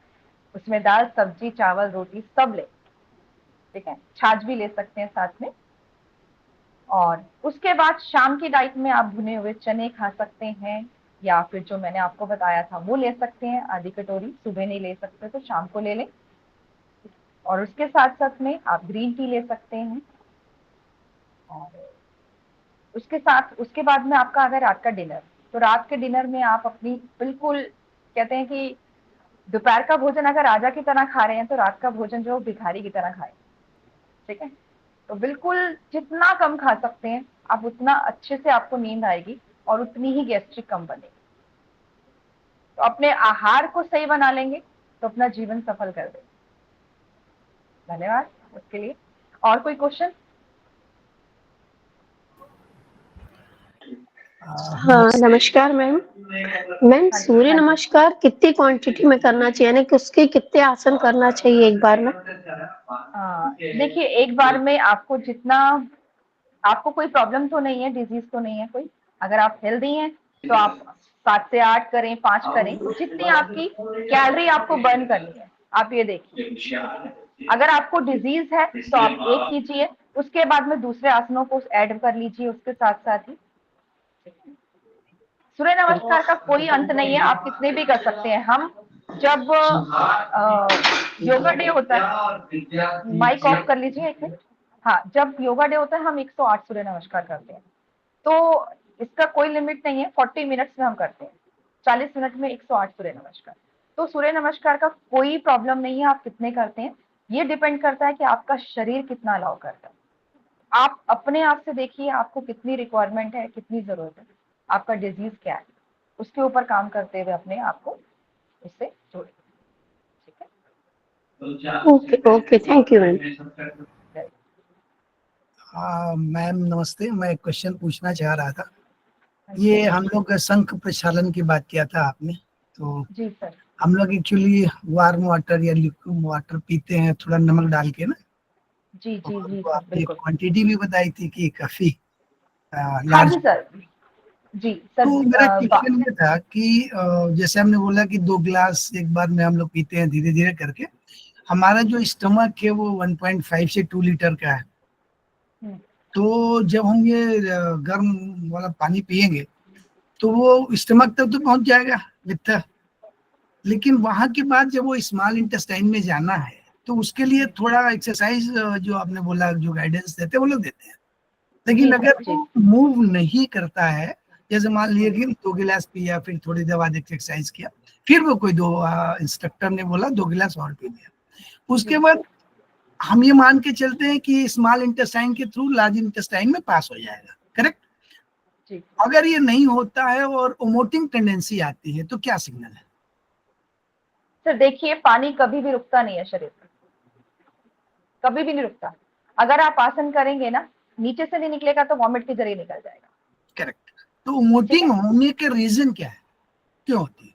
उसमें दाल सब्जी चावल रोटी सब लें। ठीक है, छाछ भी ले सकते हैं साथ में। और उसके बाद शाम की डाइट में आप भुने हुए चने खा सकते हैं, या फिर जो मैंने आपको बताया था वो ले सकते हैं, आधी कटोरी। सुबह नहीं ले सकते तो शाम को ले लें। और उसके साथ साथ में आप ग्रीन टी ले सकते हैं। और उसके साथ उसके बाद में आपका अगर रात का डिनर, तो रात के डिनर में आप अपनी बिल्कुल, कहते हैं कि दोपहर का भोजन अगर राजा की तरह खा रहे हैं तो रात का भोजन जो भिखारी की तरह खाएं। ठीक है, तो बिल्कुल जितना कम खा सकते हैं आप उतना अच्छे से आपको नींद आएगी और उतनी ही गैस्ट्रिक कम बनेगी। तो अपने आहार को सही बना लेंगे तो अपना जीवन सफल कर देंगे। धन्यवाद उसके लिए। और कोई क्वेश्चन? हाँ, नमस्कार मैम। मैम, हाँ जी, सूर्य हाँ जी। नमस्कार कितनी क्वांटिटी में करना चाहिए, यानी कि उसके कितने आसन करना चाहिए एक बार में? देखिए, एक बार में आपको जितना, आपको कोई प्रॉब्लम तो नहीं है, डिजीज तो नहीं है कोई। अगर आप हेल्दी हैं तो आप 7 से 8 करें, 5 करें, जितनी आपकी कैलोरी आपको बर्न करनी है आप ये देखिए। अगर आपको डिजीज है तो आप एक कीजिए, उसके बाद में दूसरे आसनों को ऐड कर लीजिए उसके साथ साथ ही। सूर्य नमस्कार का कोई अंत नहीं है, आप कितने भी कर सकते हैं। हम जब योगा डे होता है, माइक ऑफ कर लीजिए एक मिनट। हाँ, जब योगा डे होता है हम 108 सूर्य नमस्कार करते हैं। तो इसका कोई लिमिट नहीं है, 40 मिनट्स में हम करते हैं। 40 मिनट में 108 सूर्य नमस्कार। तो सूर्य नमस्कार का कोई प्रॉब्लम नहीं है, आप कितने करते हैं। ये डिपेंड करता है कि आपका शरीर कितना अलाउ करता है। आप अपने आप से देखिए आपको कितनी रिक्वायरमेंट है, कितनी जरूरत है, आपका डिजीज क्या है, उसके ऊपर काम करते हुए अपने आप को उससे जोड़े। ठीक है, okay okay, thank you ma'am. Ma'am नमस्ते, मैं एक क्वेश्चन पूछना चाह रहा था। हाँ जी। ये हम लोग शंख प्रक्षालन की बात किया था आपने, तो जी सर। हम लोग एक्चुअली वार्म वाटर या लिक्विड वाटर पीते हैं थोड़ा नमक डाल के ना, जी जी जी तो सर, आपने बिल्कुल। क्वांटिटी भी बताई थी कि काफी हाँ लार्ज। जी सर। जी सर। तो मेरा क्वेश्चन ये था कि जैसे हमने बोला कि 2 गिलास एक बार में हम लोग पीते हैं धीरे धीरे करके, हमारा जो स्टमक है वो 1.5 से 2 लीटर का है। तो जब हम ये गर्म वाला पानी पिएंगे तो वो स्टमक तक तो पहुंच जाएगा विथ, लेकिन वहां के बाद जब वो स्मॉल इंटेस्टाइन में जाना है तो उसके लिए थोड़ा एक्सरसाइज जो आपने बोला जो गाइडेंस देते हैं वो लोग देते हैं, लेकिन जी अगर सर, जी। वो मूव नहीं करता है, जैसे मान लिया कि 2 गिलास पिया फिर थोड़ी देर बाद एक्सरसाइज किया, फिर वो कोई दो इंस्ट्रक्टर ने बोला 2 गिलास और पी लिया, उसके बाद हम ये मान के चलते हैं कि स्मॉल इंटेस्टाइन के थ्रू लार्ज इंटेस्टाइन में पास हो जाएगा, करेक्ट? जी अगर ये नहीं होता है और ओमोटिंग टेंडेंसी आती है तो क्या सिग्नल है? सर, देखिए पानी कभी भी रुकता नहीं है शरीर में, कभी भी नहीं रुकता। अगर आप आसन करेंगे ना, नीचे से नहीं निकलेगा तो वॉमिट के जरिए निकल जाएगा। करेक्ट। तो ठीक ओमोटिंग है होने के रीजन क्या है, क्यों होती है?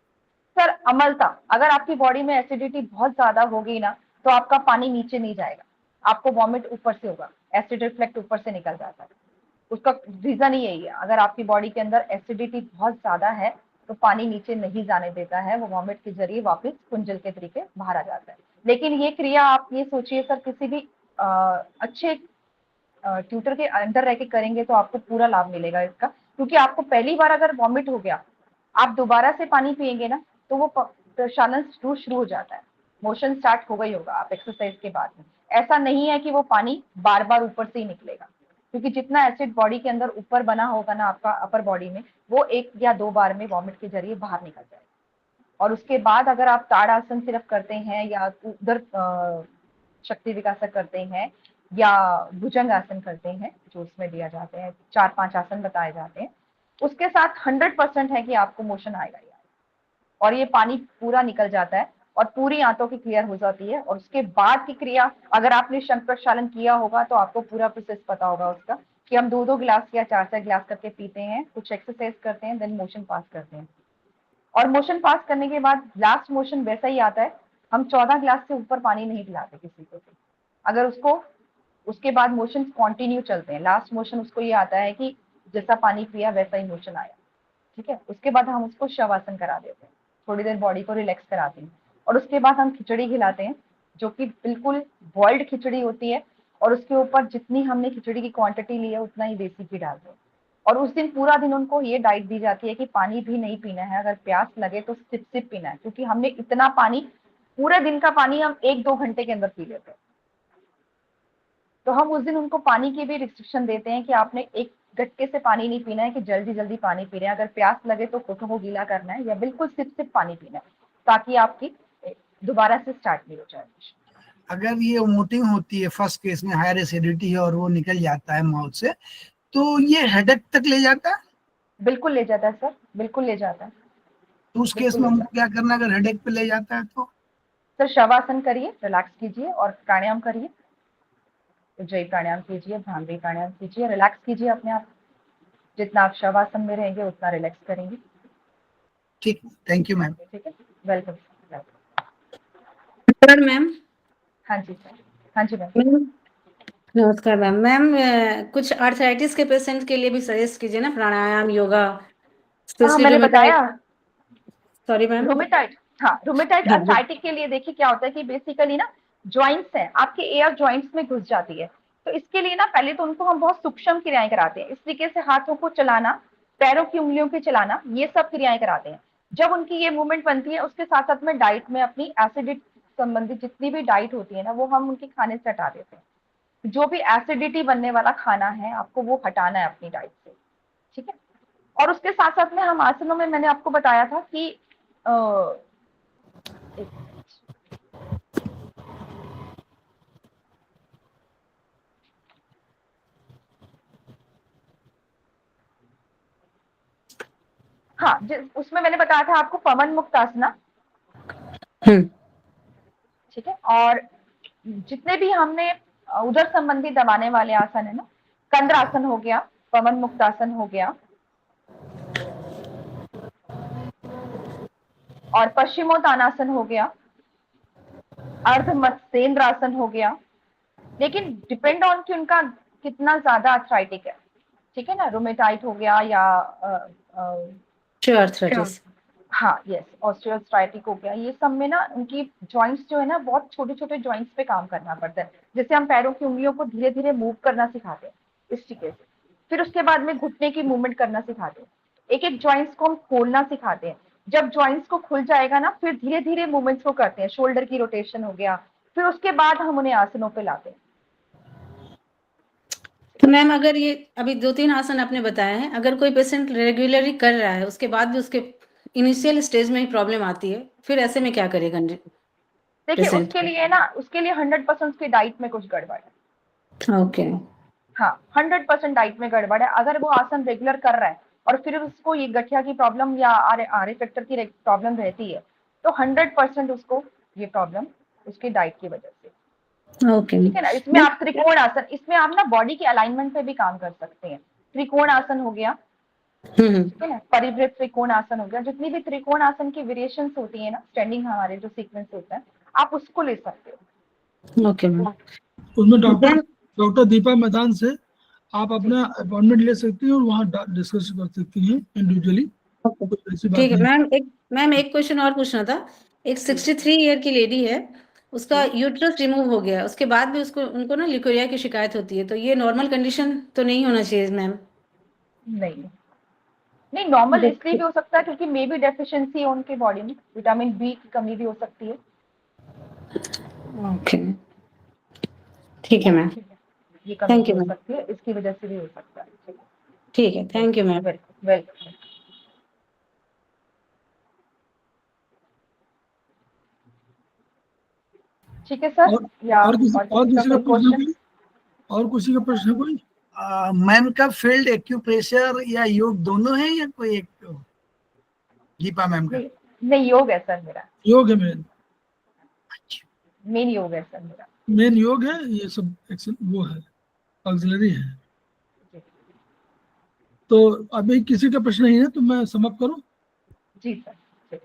सर, अम्लता। अगर आपकी बॉडी में एसिडिटी बहुत ज्यादा होगी ना तो आपका पानी नीचे नहीं जाएगा, आपको वॉमिट ऊपर से होगा, एसिड रिफ्लेक्ट ऊपर से निकल जाता है। उसका रीजन ही यही है। अगर आपकी बॉडी के अंदर एसिडिटी बहुत ज्यादा है तो पानी नीचे नहीं जाने देता है, वो वॉमिट के जरिए वापस कुंजल के तरीके बाहर आ जाता है। लेकिन ये क्रिया आप ये सोचिए सर, किसी भी अच्छे ट्यूटर के अंडर रह के करेंगे तो आपको पूरा लाभ मिलेगा इसका। क्योंकि आपको पहली बार अगर वॉमिट हो गया, आप दोबारा से पानी पिएंगे ना तो वो प्रक्षालन शुरू हो जाता है, मोशन स्टार्ट हो गई होगा आप एक्सरसाइज के बाद में। ऐसा नहीं है कि वो पानी बार बार ऊपर से ही निकलेगा, क्योंकि जितना एसिड बॉडी के अंदर ऊपर बना होगा ना आपका अपर बॉडी में, वो 1 या 2 बार में वॉमिट के जरिए बाहर निकल जाएगा। और उसके बाद अगर आप ताड़ासन सिर्फ करते हैं या उधर शक्ति विकासक करते हैं या भुजंग आसन करते हैं, जो उसमें दिया जाते हैं 4-5 आसन बताए जाते हैं, उसके साथ 100% है कि आपको मोशन आएगा ही आएगा और ये पानी पूरा निकल जाता है और पूरी आंतों की क्लियर हो जाती है। और उसके बाद की क्रिया, अगर आपने शंख प्रक्षालन किया होगा तो आपको पूरा प्रोसेस पता होगा उसका, कि हम 2-2 गिलास या 4-4 गिलास करके पीते हैं, कुछ एक्सरसाइज करते हैं, देन मोशन पास करते हैं। और मोशन पास करने के बाद लास्ट मोशन वैसा ही आता है, हम 14 गिलास से ऊपर पानी नहीं पिलाते किसी को भी। अगर उसको उसके बाद मोशन कंटिन्यू चलते हैं, लास्ट मोशन उसको ये आता है कि जैसा पानी पिया वैसा ही मोशन आया। ठीक है, उसके बाद हम उसको शवासन करा देते हैं, थोड़ी देर बॉडी को रिलैक्स कराते हैं और उसके बाद हम खिचड़ी खिलाते हैं। जो कि बिल्कुल बॉइल्ड खिचड़ी होती है, और उसके ऊपर जितनी हमने खिचड़ी की क्वांटिटी ली है उतना ही देसी घी डाल दो। और उस दिन पूरा दिन उनको ये डाइट दी जाती है कि पानी भी नहीं पीना है, अगर प्यास लगे तो सिप सिप पीना है, क्योंकि हमने इतना पानी, पूरे दिन का पानी हम 1-2 घंटे के अंदर पी लेते हैं। तो हम उस दिन उनको पानी की भी रिस्ट्रिक्शन देते हैं कि आपने एक गटके से पानी नहीं पीना है कि जल्दी जल्दी पानी पी रहे हैं, अगर प्यास लगे तो होठों को गीला करना है या बिल्कुल सिप सिप पानी पीना है, ताकि आपकी दोबारा से स्टार्ट नहीं हो जाए। अगर ये वोमिटिंग होती है फर्स्ट केस में, हायर एसिडिटी है और वो निकल जाता है माउथ से, तो ये हेडेक तक ले जाता है? बिल्कुल ले जाता है सर, बिल्कुल ले जाता है। तो उस केस में हमको क्या करना है अगर हेडेक पे ले जाता है तो? सर शवासन करिए, रिलैक्स कीजिए और प्राणायाम करिए, उज्जयी प्राणायाम कीजिए, भ्रामरी प्राणायाम कीजिए, रिलैक्स कीजिए अपने आप। जितना आप शवासन में रहेंगे उतना रिलैक्स करेंगे। ठीक, थैंक यू मैम। ठीक है, वेलकम। मैम। हाँ जी सर, हाँ जी मैम। नमस्कार मैम। मैम कुछ आर्थराइटिस के पेशेंट के लिए भी सजेस्ट कीजिए ना, प्राणायाम, योगा, स्पेशली मैंने बताया सॉरी मैम, रूमेटाइड। हाँ, रूमेटाइड आर्थराइटिस के लिए देखिए क्या होता है कि बेसिकली ना जॉइंट्स हैं आपके, एयर जॉइंट्स में घुस जाती है। तो इसके लिए ना पहले तो उनको हम बहुत सूक्ष्म क्रियाएं कराते हैं, इस तरीके से हाथों को चलाना, पैरों की उंगलियों के चलाना, ये सब क्रियाएं कराते हैं। जब उनकी ये मूवमेंट बनती है, उसके साथ साथ में डाइट में अपनी एसिडिटी संबंधित जितनी भी डाइट होती है ना, वो हम उनके खाने से हटा देते हैं। जो भी एसिडिटी बनने वाला खाना है आपको वो हटाना है अपनी डाइट से, ठीक है। और उसके साथ साथ में हम आसनों में, मैंने आपको बताया था कि हाँ, उसमें मैंने बताया था आपको पवन मुक्त आसना, ठीक है। और जितने भी हमने उदर संबंधी दबाने वाले आसन है ना, कंद्र आसन हो गया, पवन मुक्त आसन हो गया, और पश्चिमोत्तानासन हो गया, अर्ध मत्स्येंद्र आसन हो गया। लेकिन डिपेंड ऑन कि उनका कितना ज्यादा आर्थराइटिक है, ठीक है ना, रोमेटाइट हो गया या आर्थराइटिस, हाँ यस, ऑस्टियोआर्थराइटिक हो गया, ये सब में ना उनकी जॉइंट्स जो है ना बहुत छोटे छोटे जॉइंट्स पे काम करना पड़ता है। जैसे हम पैरों की उंगलियों को धीरे धीरे मूव करना सिखाते हैं इस तरीके से, फिर उसके बाद में घुटने की मूवमेंट करना सिखाते हैं, एक एक जॉइंट्स को हम खोलना सिखाते हैं। जब जॉइंट्स को खुल जाएगा ना, फिर धीरे धीरे मूवमेंट्स को करते हैं, शोल्डर की रोटेशन हो गया, फिर उसके बाद हम उन्हें आसनों पे लाते हैं। तो मैम अगर ये अभी 2-3 आसन आपने बताए हैं, अगर कोई पेशेंट रेगुलरली कर रहा है, उसके बाद भी उसके इनिशियल स्टेज में ही प्रॉब्लम आती है, फिर ऐसे में क्या करेगा? देखिए उसके लिए ना, उसके लिए 100% उसकी डाइट में कुछ गड़बड़ है। ओके, हाँ 100% डाइट में गड़बड़ है। अगर वो आसन रेगुलर कर रहा है और फिर उसको ये गठिया की प्रॉब्लम या आर फैक्टर की प्रॉब्लम रहती है, तो 100% उसको ये प्रॉब्लम उसकी डाइट की वजह से, ओके, ठीक है ना। इसमें आप त्रिकोण आसन, इसमें आप ना बॉडी के अलाइनमेंट पे भी काम कर सकते हैं। त्रिकोण आसन हो गया, ठीक है ना, परिवृत्त त्रिकोण आसन हो गया, जितनी भी त्रिकोण आसन की वेरिएशंस होती है ना, स्टैंडिंग हमारे जो सीक्वेंस होता है, आप उसको ले सकते हो। Okay ma'am. उसमें डॉक्टर दीपा मैदान से आप अपना अपॉइंटमेंट ले सकती हैं और वहाँ डिस्कस कर सकती हैं इंडिविजुअली। ठीक है मैम, एक क्वेश्चन और पूछना था। एक 63 ईयर की लेडी है, उसका यूट्रस रिमूव हो गया, उसके बाद भी उनको ना लिकोरिया की शिकायत होती है, तो ये नॉर्मल कंडीशन तो नहीं होना चाहिए मैम? नहीं, नॉर्मल इसलिए भी हो सकता है क्योंकि मे बी डेफिशिएंसी है उनके बॉडी में, विटामिन बी की कमी भी हो सकती है। ओके, ठीक है मैम, ये कमी हो सकती है, इसकी वजह से भी हो सकता है। ठीक है, थैंक यू मैम। वेलकम। ठीक है सर, और किसी का प्रश्न है कोई? मैम का फील्ड एक्यूप्रेशर या योग दोनों है या कोई एक? दीपा मैम का नहीं, योग है सर मेरा। योग है मेन योग है सर मेरा। मेन योग है, ये सब वो है ऑक्सिलरी है। तो अभी किसी का प्रश्न नहीं है तो मैं समाप्त करूं? जी sir,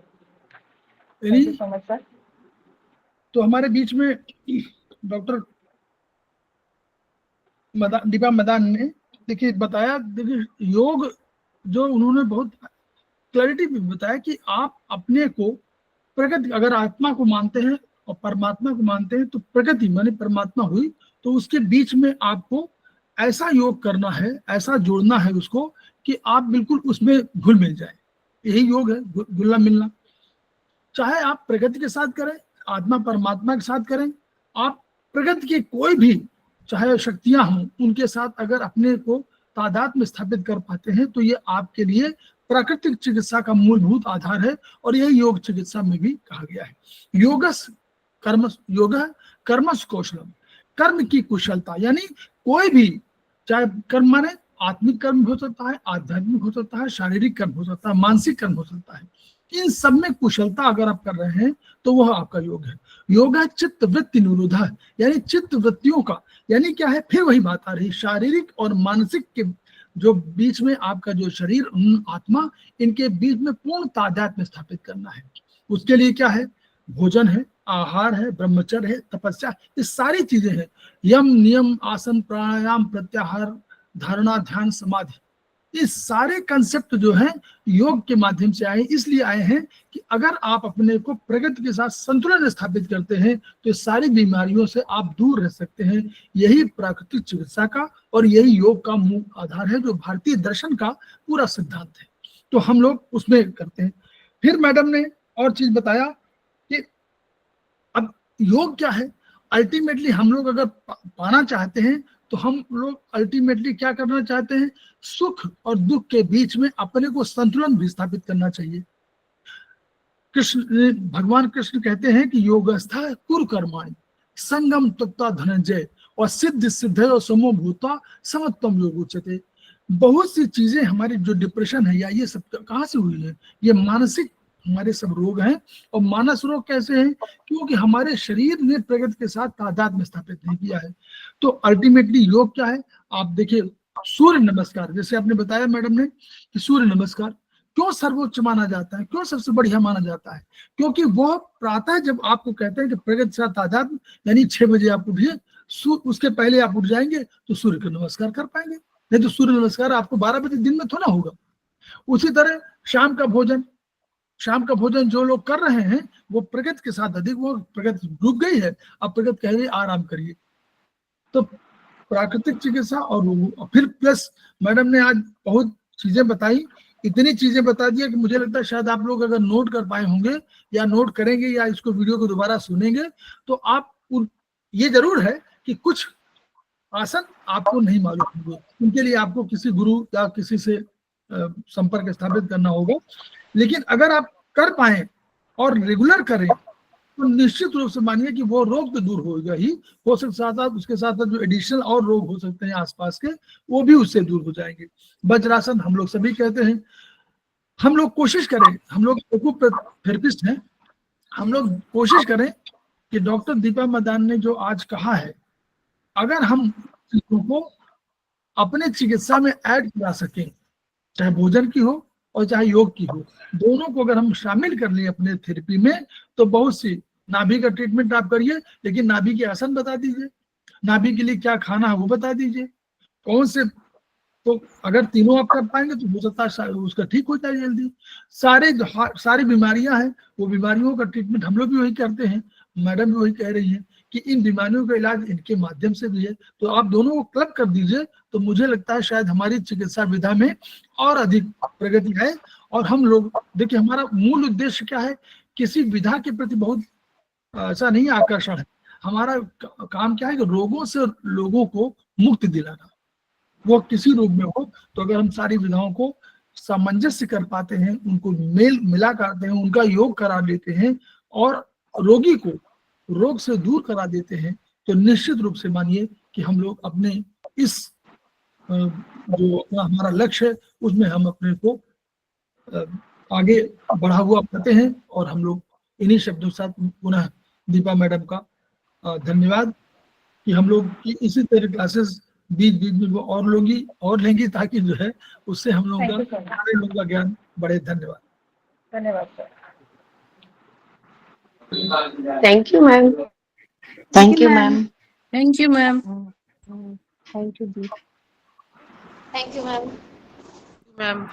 thank you so much sir. तो हमारे बीच में डॉक्टर दीपा मैदान ने देखिए बताया, देखिए योग जो उन्होंने बहुत क्लैरिटी में बताया कि आप अपने को प्रगति, अगर आत्मा को मानते हैं और परमात्मा को मानते हैं, तो प्रकृति माने परमात्मा हुई, तो उसके बीच में आपको ऐसा योग करना है, ऐसा जोड़ना है उसको कि आप बिल्कुल उसमें घुल मिल जाए। यही योग है, घुलना मिलना। चाहे आप प्रकृति के साथ करें, आत्मा परमात्मा के साथ करें, आप प्रकृति के कोई भी चाहे शक्तियां हों उनके साथ अगर अपने को तादाद में स्थापित कर पाते हैं तो ये आपके लिए प्राकृतिक चिकित्सा का मूलभूत आधार है। और यही योग चिकित्सा में भी कहा गया है। योगस कर्मस कौशलम, कर्म की कुशलता, यानी कोई भी चाहे कर्म माने आत्मिक कर्म हो सकता है, आध्यात्मिक हो सकता है, शारीरिक कर्म हो सकता है, मानसिक कर्म हो सकता है, इन सब में कुशलता अगर आप कर रहे हैं तो वह आपका योग है। योग है चित्त वृत्ति निरोधा, यानी चित्त वृत्तियों का, यानी क्या है, फिर वही बात आ रही, शारीरिक और मानसिक के जो बीच में आपका जो शरीर आत्मा, इनके बीच में पूर्ण तादाद में स्थापित करना है। उसके लिए क्या है, भोजन है, आहार है, ब्रह्मचर्य है, तपस्या, ये सारी चीजें हैं। यम नियम आसन प्राणायाम प्रत्याहार धारणा ध्यान समाधि, ये सारे कंसेप्ट जो हैं योग के माध्यम से आए, इसलिए आए हैं कि अगर आप अपने को प्रकृति के साथ संतुलन स्थापित करते हैं तो सारी बीमारियों से आप दूर रह सकते हैं। यही प्राकृतिक चिकित्सा का और यही योग का मूल आधार है, जो भारतीय दर्शन का पूरा सिद्धांत है। तो हम लोग उसमें करते हैं। फिर मैडम ने और चीज बताया कि अब योग क्या है। अल्टीमेटली हम लोग अगर पाना चाहते हैं तो हम लोग अल्टीमेटली क्या करना चाहते हैं, सुख और दुख के बीच में अपने को संतुलन भी स्थापित करना चाहिए। भगवान कृष्ण कहते हैं कि योगस्था कुरु कर्माणि संगम तत्ता धनंजय और सिद्ध सिद्ध और समो भूता समत्वम योग उच्यते। बहुत सी चीजें हमारी जो डिप्रेशन है या ये सब कहाँ से हुई है, ये मानसिक हमारे सब रोग हैं। और मानस रोग कैसे हैं, क्योंकि हमारे शरीर ने प्रकृति के साथ तादाद में स्थापित नहीं किया है। तो अल्टीमेटली योग क्या है, आप देखिए सूर्य नमस्कार, जैसे आपने बताया मैडम ने कि सूर्य नमस्कार क्यों सर्वोच्च माना जाता है, क्यों सबसे बढ़िया माना जाता है, क्योंकि वह प्रातः जब आपको कहते हैं कि प्रकृति के साथ तादाद, यानी 6 बजे आप उठिए, उसके पहले आप उठ जाएंगे तो सूर्य को नमस्कार कर पाएंगे। नहीं तो सूर्य नमस्कार आपको 12 बजे दिन में थोड़ा होगा। उसी तरह शाम का भोजन जो लोग कर रहे हैं वो प्रकृति के साथ अधिक, वो प्रकृति डूब गई है, अब प्रकृति कह रही है आराम करिए। तो प्राकृतिक चिकित्सा और फिर प्लस मैडम ने आज बहुत चीजें बताई, इतनी चीजें बता दिया कि मुझे लगता है शायद आप लोग अगर नोट कर पाए होंगे या नोट करेंगे या इसको वीडियो को दोबारा सुनेंगे तो आप ये जरूर है कि कुछ आसन आपको नहीं मालूम होंगे, उनके लिए आपको किसी गुरु या किसी से संपर्क स्थापित करना होगा। लेकिन अगर आप कर पाए और रेगुलर करें तो निश्चित रूप से मानिए कि वो रोग तो दूर होगा ही, हो सकता है उसके साथ साथ जो एडिशनल और रोग हो सकते हैं आसपास के, वो भी उससे दूर हो जाएंगे। वज्रासन हम लोग सभी कहते हैं, हम लोग कोशिश करें, हम लोग थेरेपिस्ट हैं, हम लोग कोशिश करें कि डॉक्टर दीपा मदान ने जो आज कहा है, अगर हम चीजों को अपने चिकित्सा में ऐड करा सकें, चाहे भोजन की हो और चाहे योग की हो, दोनों को अगर हम शामिल कर लें अपने थेरेपी में तो बहुत सी, नाभि का ट्रीटमेंट आप करिए लेकिन नाभि के आसन बता दीजिए, नाभि के लिए क्या खाना है वो बता दीजिए, कौन से, तो अगर तीनों आप कर पाएंगे तो हो सकता है उसका ठीक हो जाए जल्दी। सारी बीमारियां हैं, वो बीमारियों का ट्रीटमेंट हम लोग भी वही करते हैं, मैडम भी वही कह रही हैं कि इन बीमारियों का इलाज इनके माध्यम से भी है। तो आप दोनों को क्लब कर दीजिए तो मुझे लगता है शायद हमारी चिकित्सा विधा में और अधिक प्रगति है। और हम लोग देखिए, हमारा मूल उद्देश्य क्या है, किसी विधा के प्रति बहुत ऐसा नहीं आकर्षण है, हमारा काम क्या है कि रोगों से लोगों को मुक्ति दिलाना, वो किसी रोग में हो। तो अगर हम सारी विधाओं को सामंजस्य कर पाते हैं, उनको मेल मिला करते हैं, उनका योग करा लेते हैं और रोगी को रोग से दूर करा देते हैं, तो निश्चित रूप से मानिए कि हम लोग अपने इस जो हमारा लक्ष्य है उसमें हम अपने को आगे बढ़ा हुआ पाते हैं। और हम लोग इन्हीं शब्दों के साथ पुनः दीपा मैडम का धन्यवाद कि हम लोग की इसी तरह क्लासेस बीच में वो और लेंगी ताकि जो है उससे हम लोगों का ज्ञान बढ़े। धन्यवाद। धन्यवाद sir. Thank you ma'am. Thank you ma'am. Thank you ma'am. Thank you the. Thank you ma'am. Ma'am.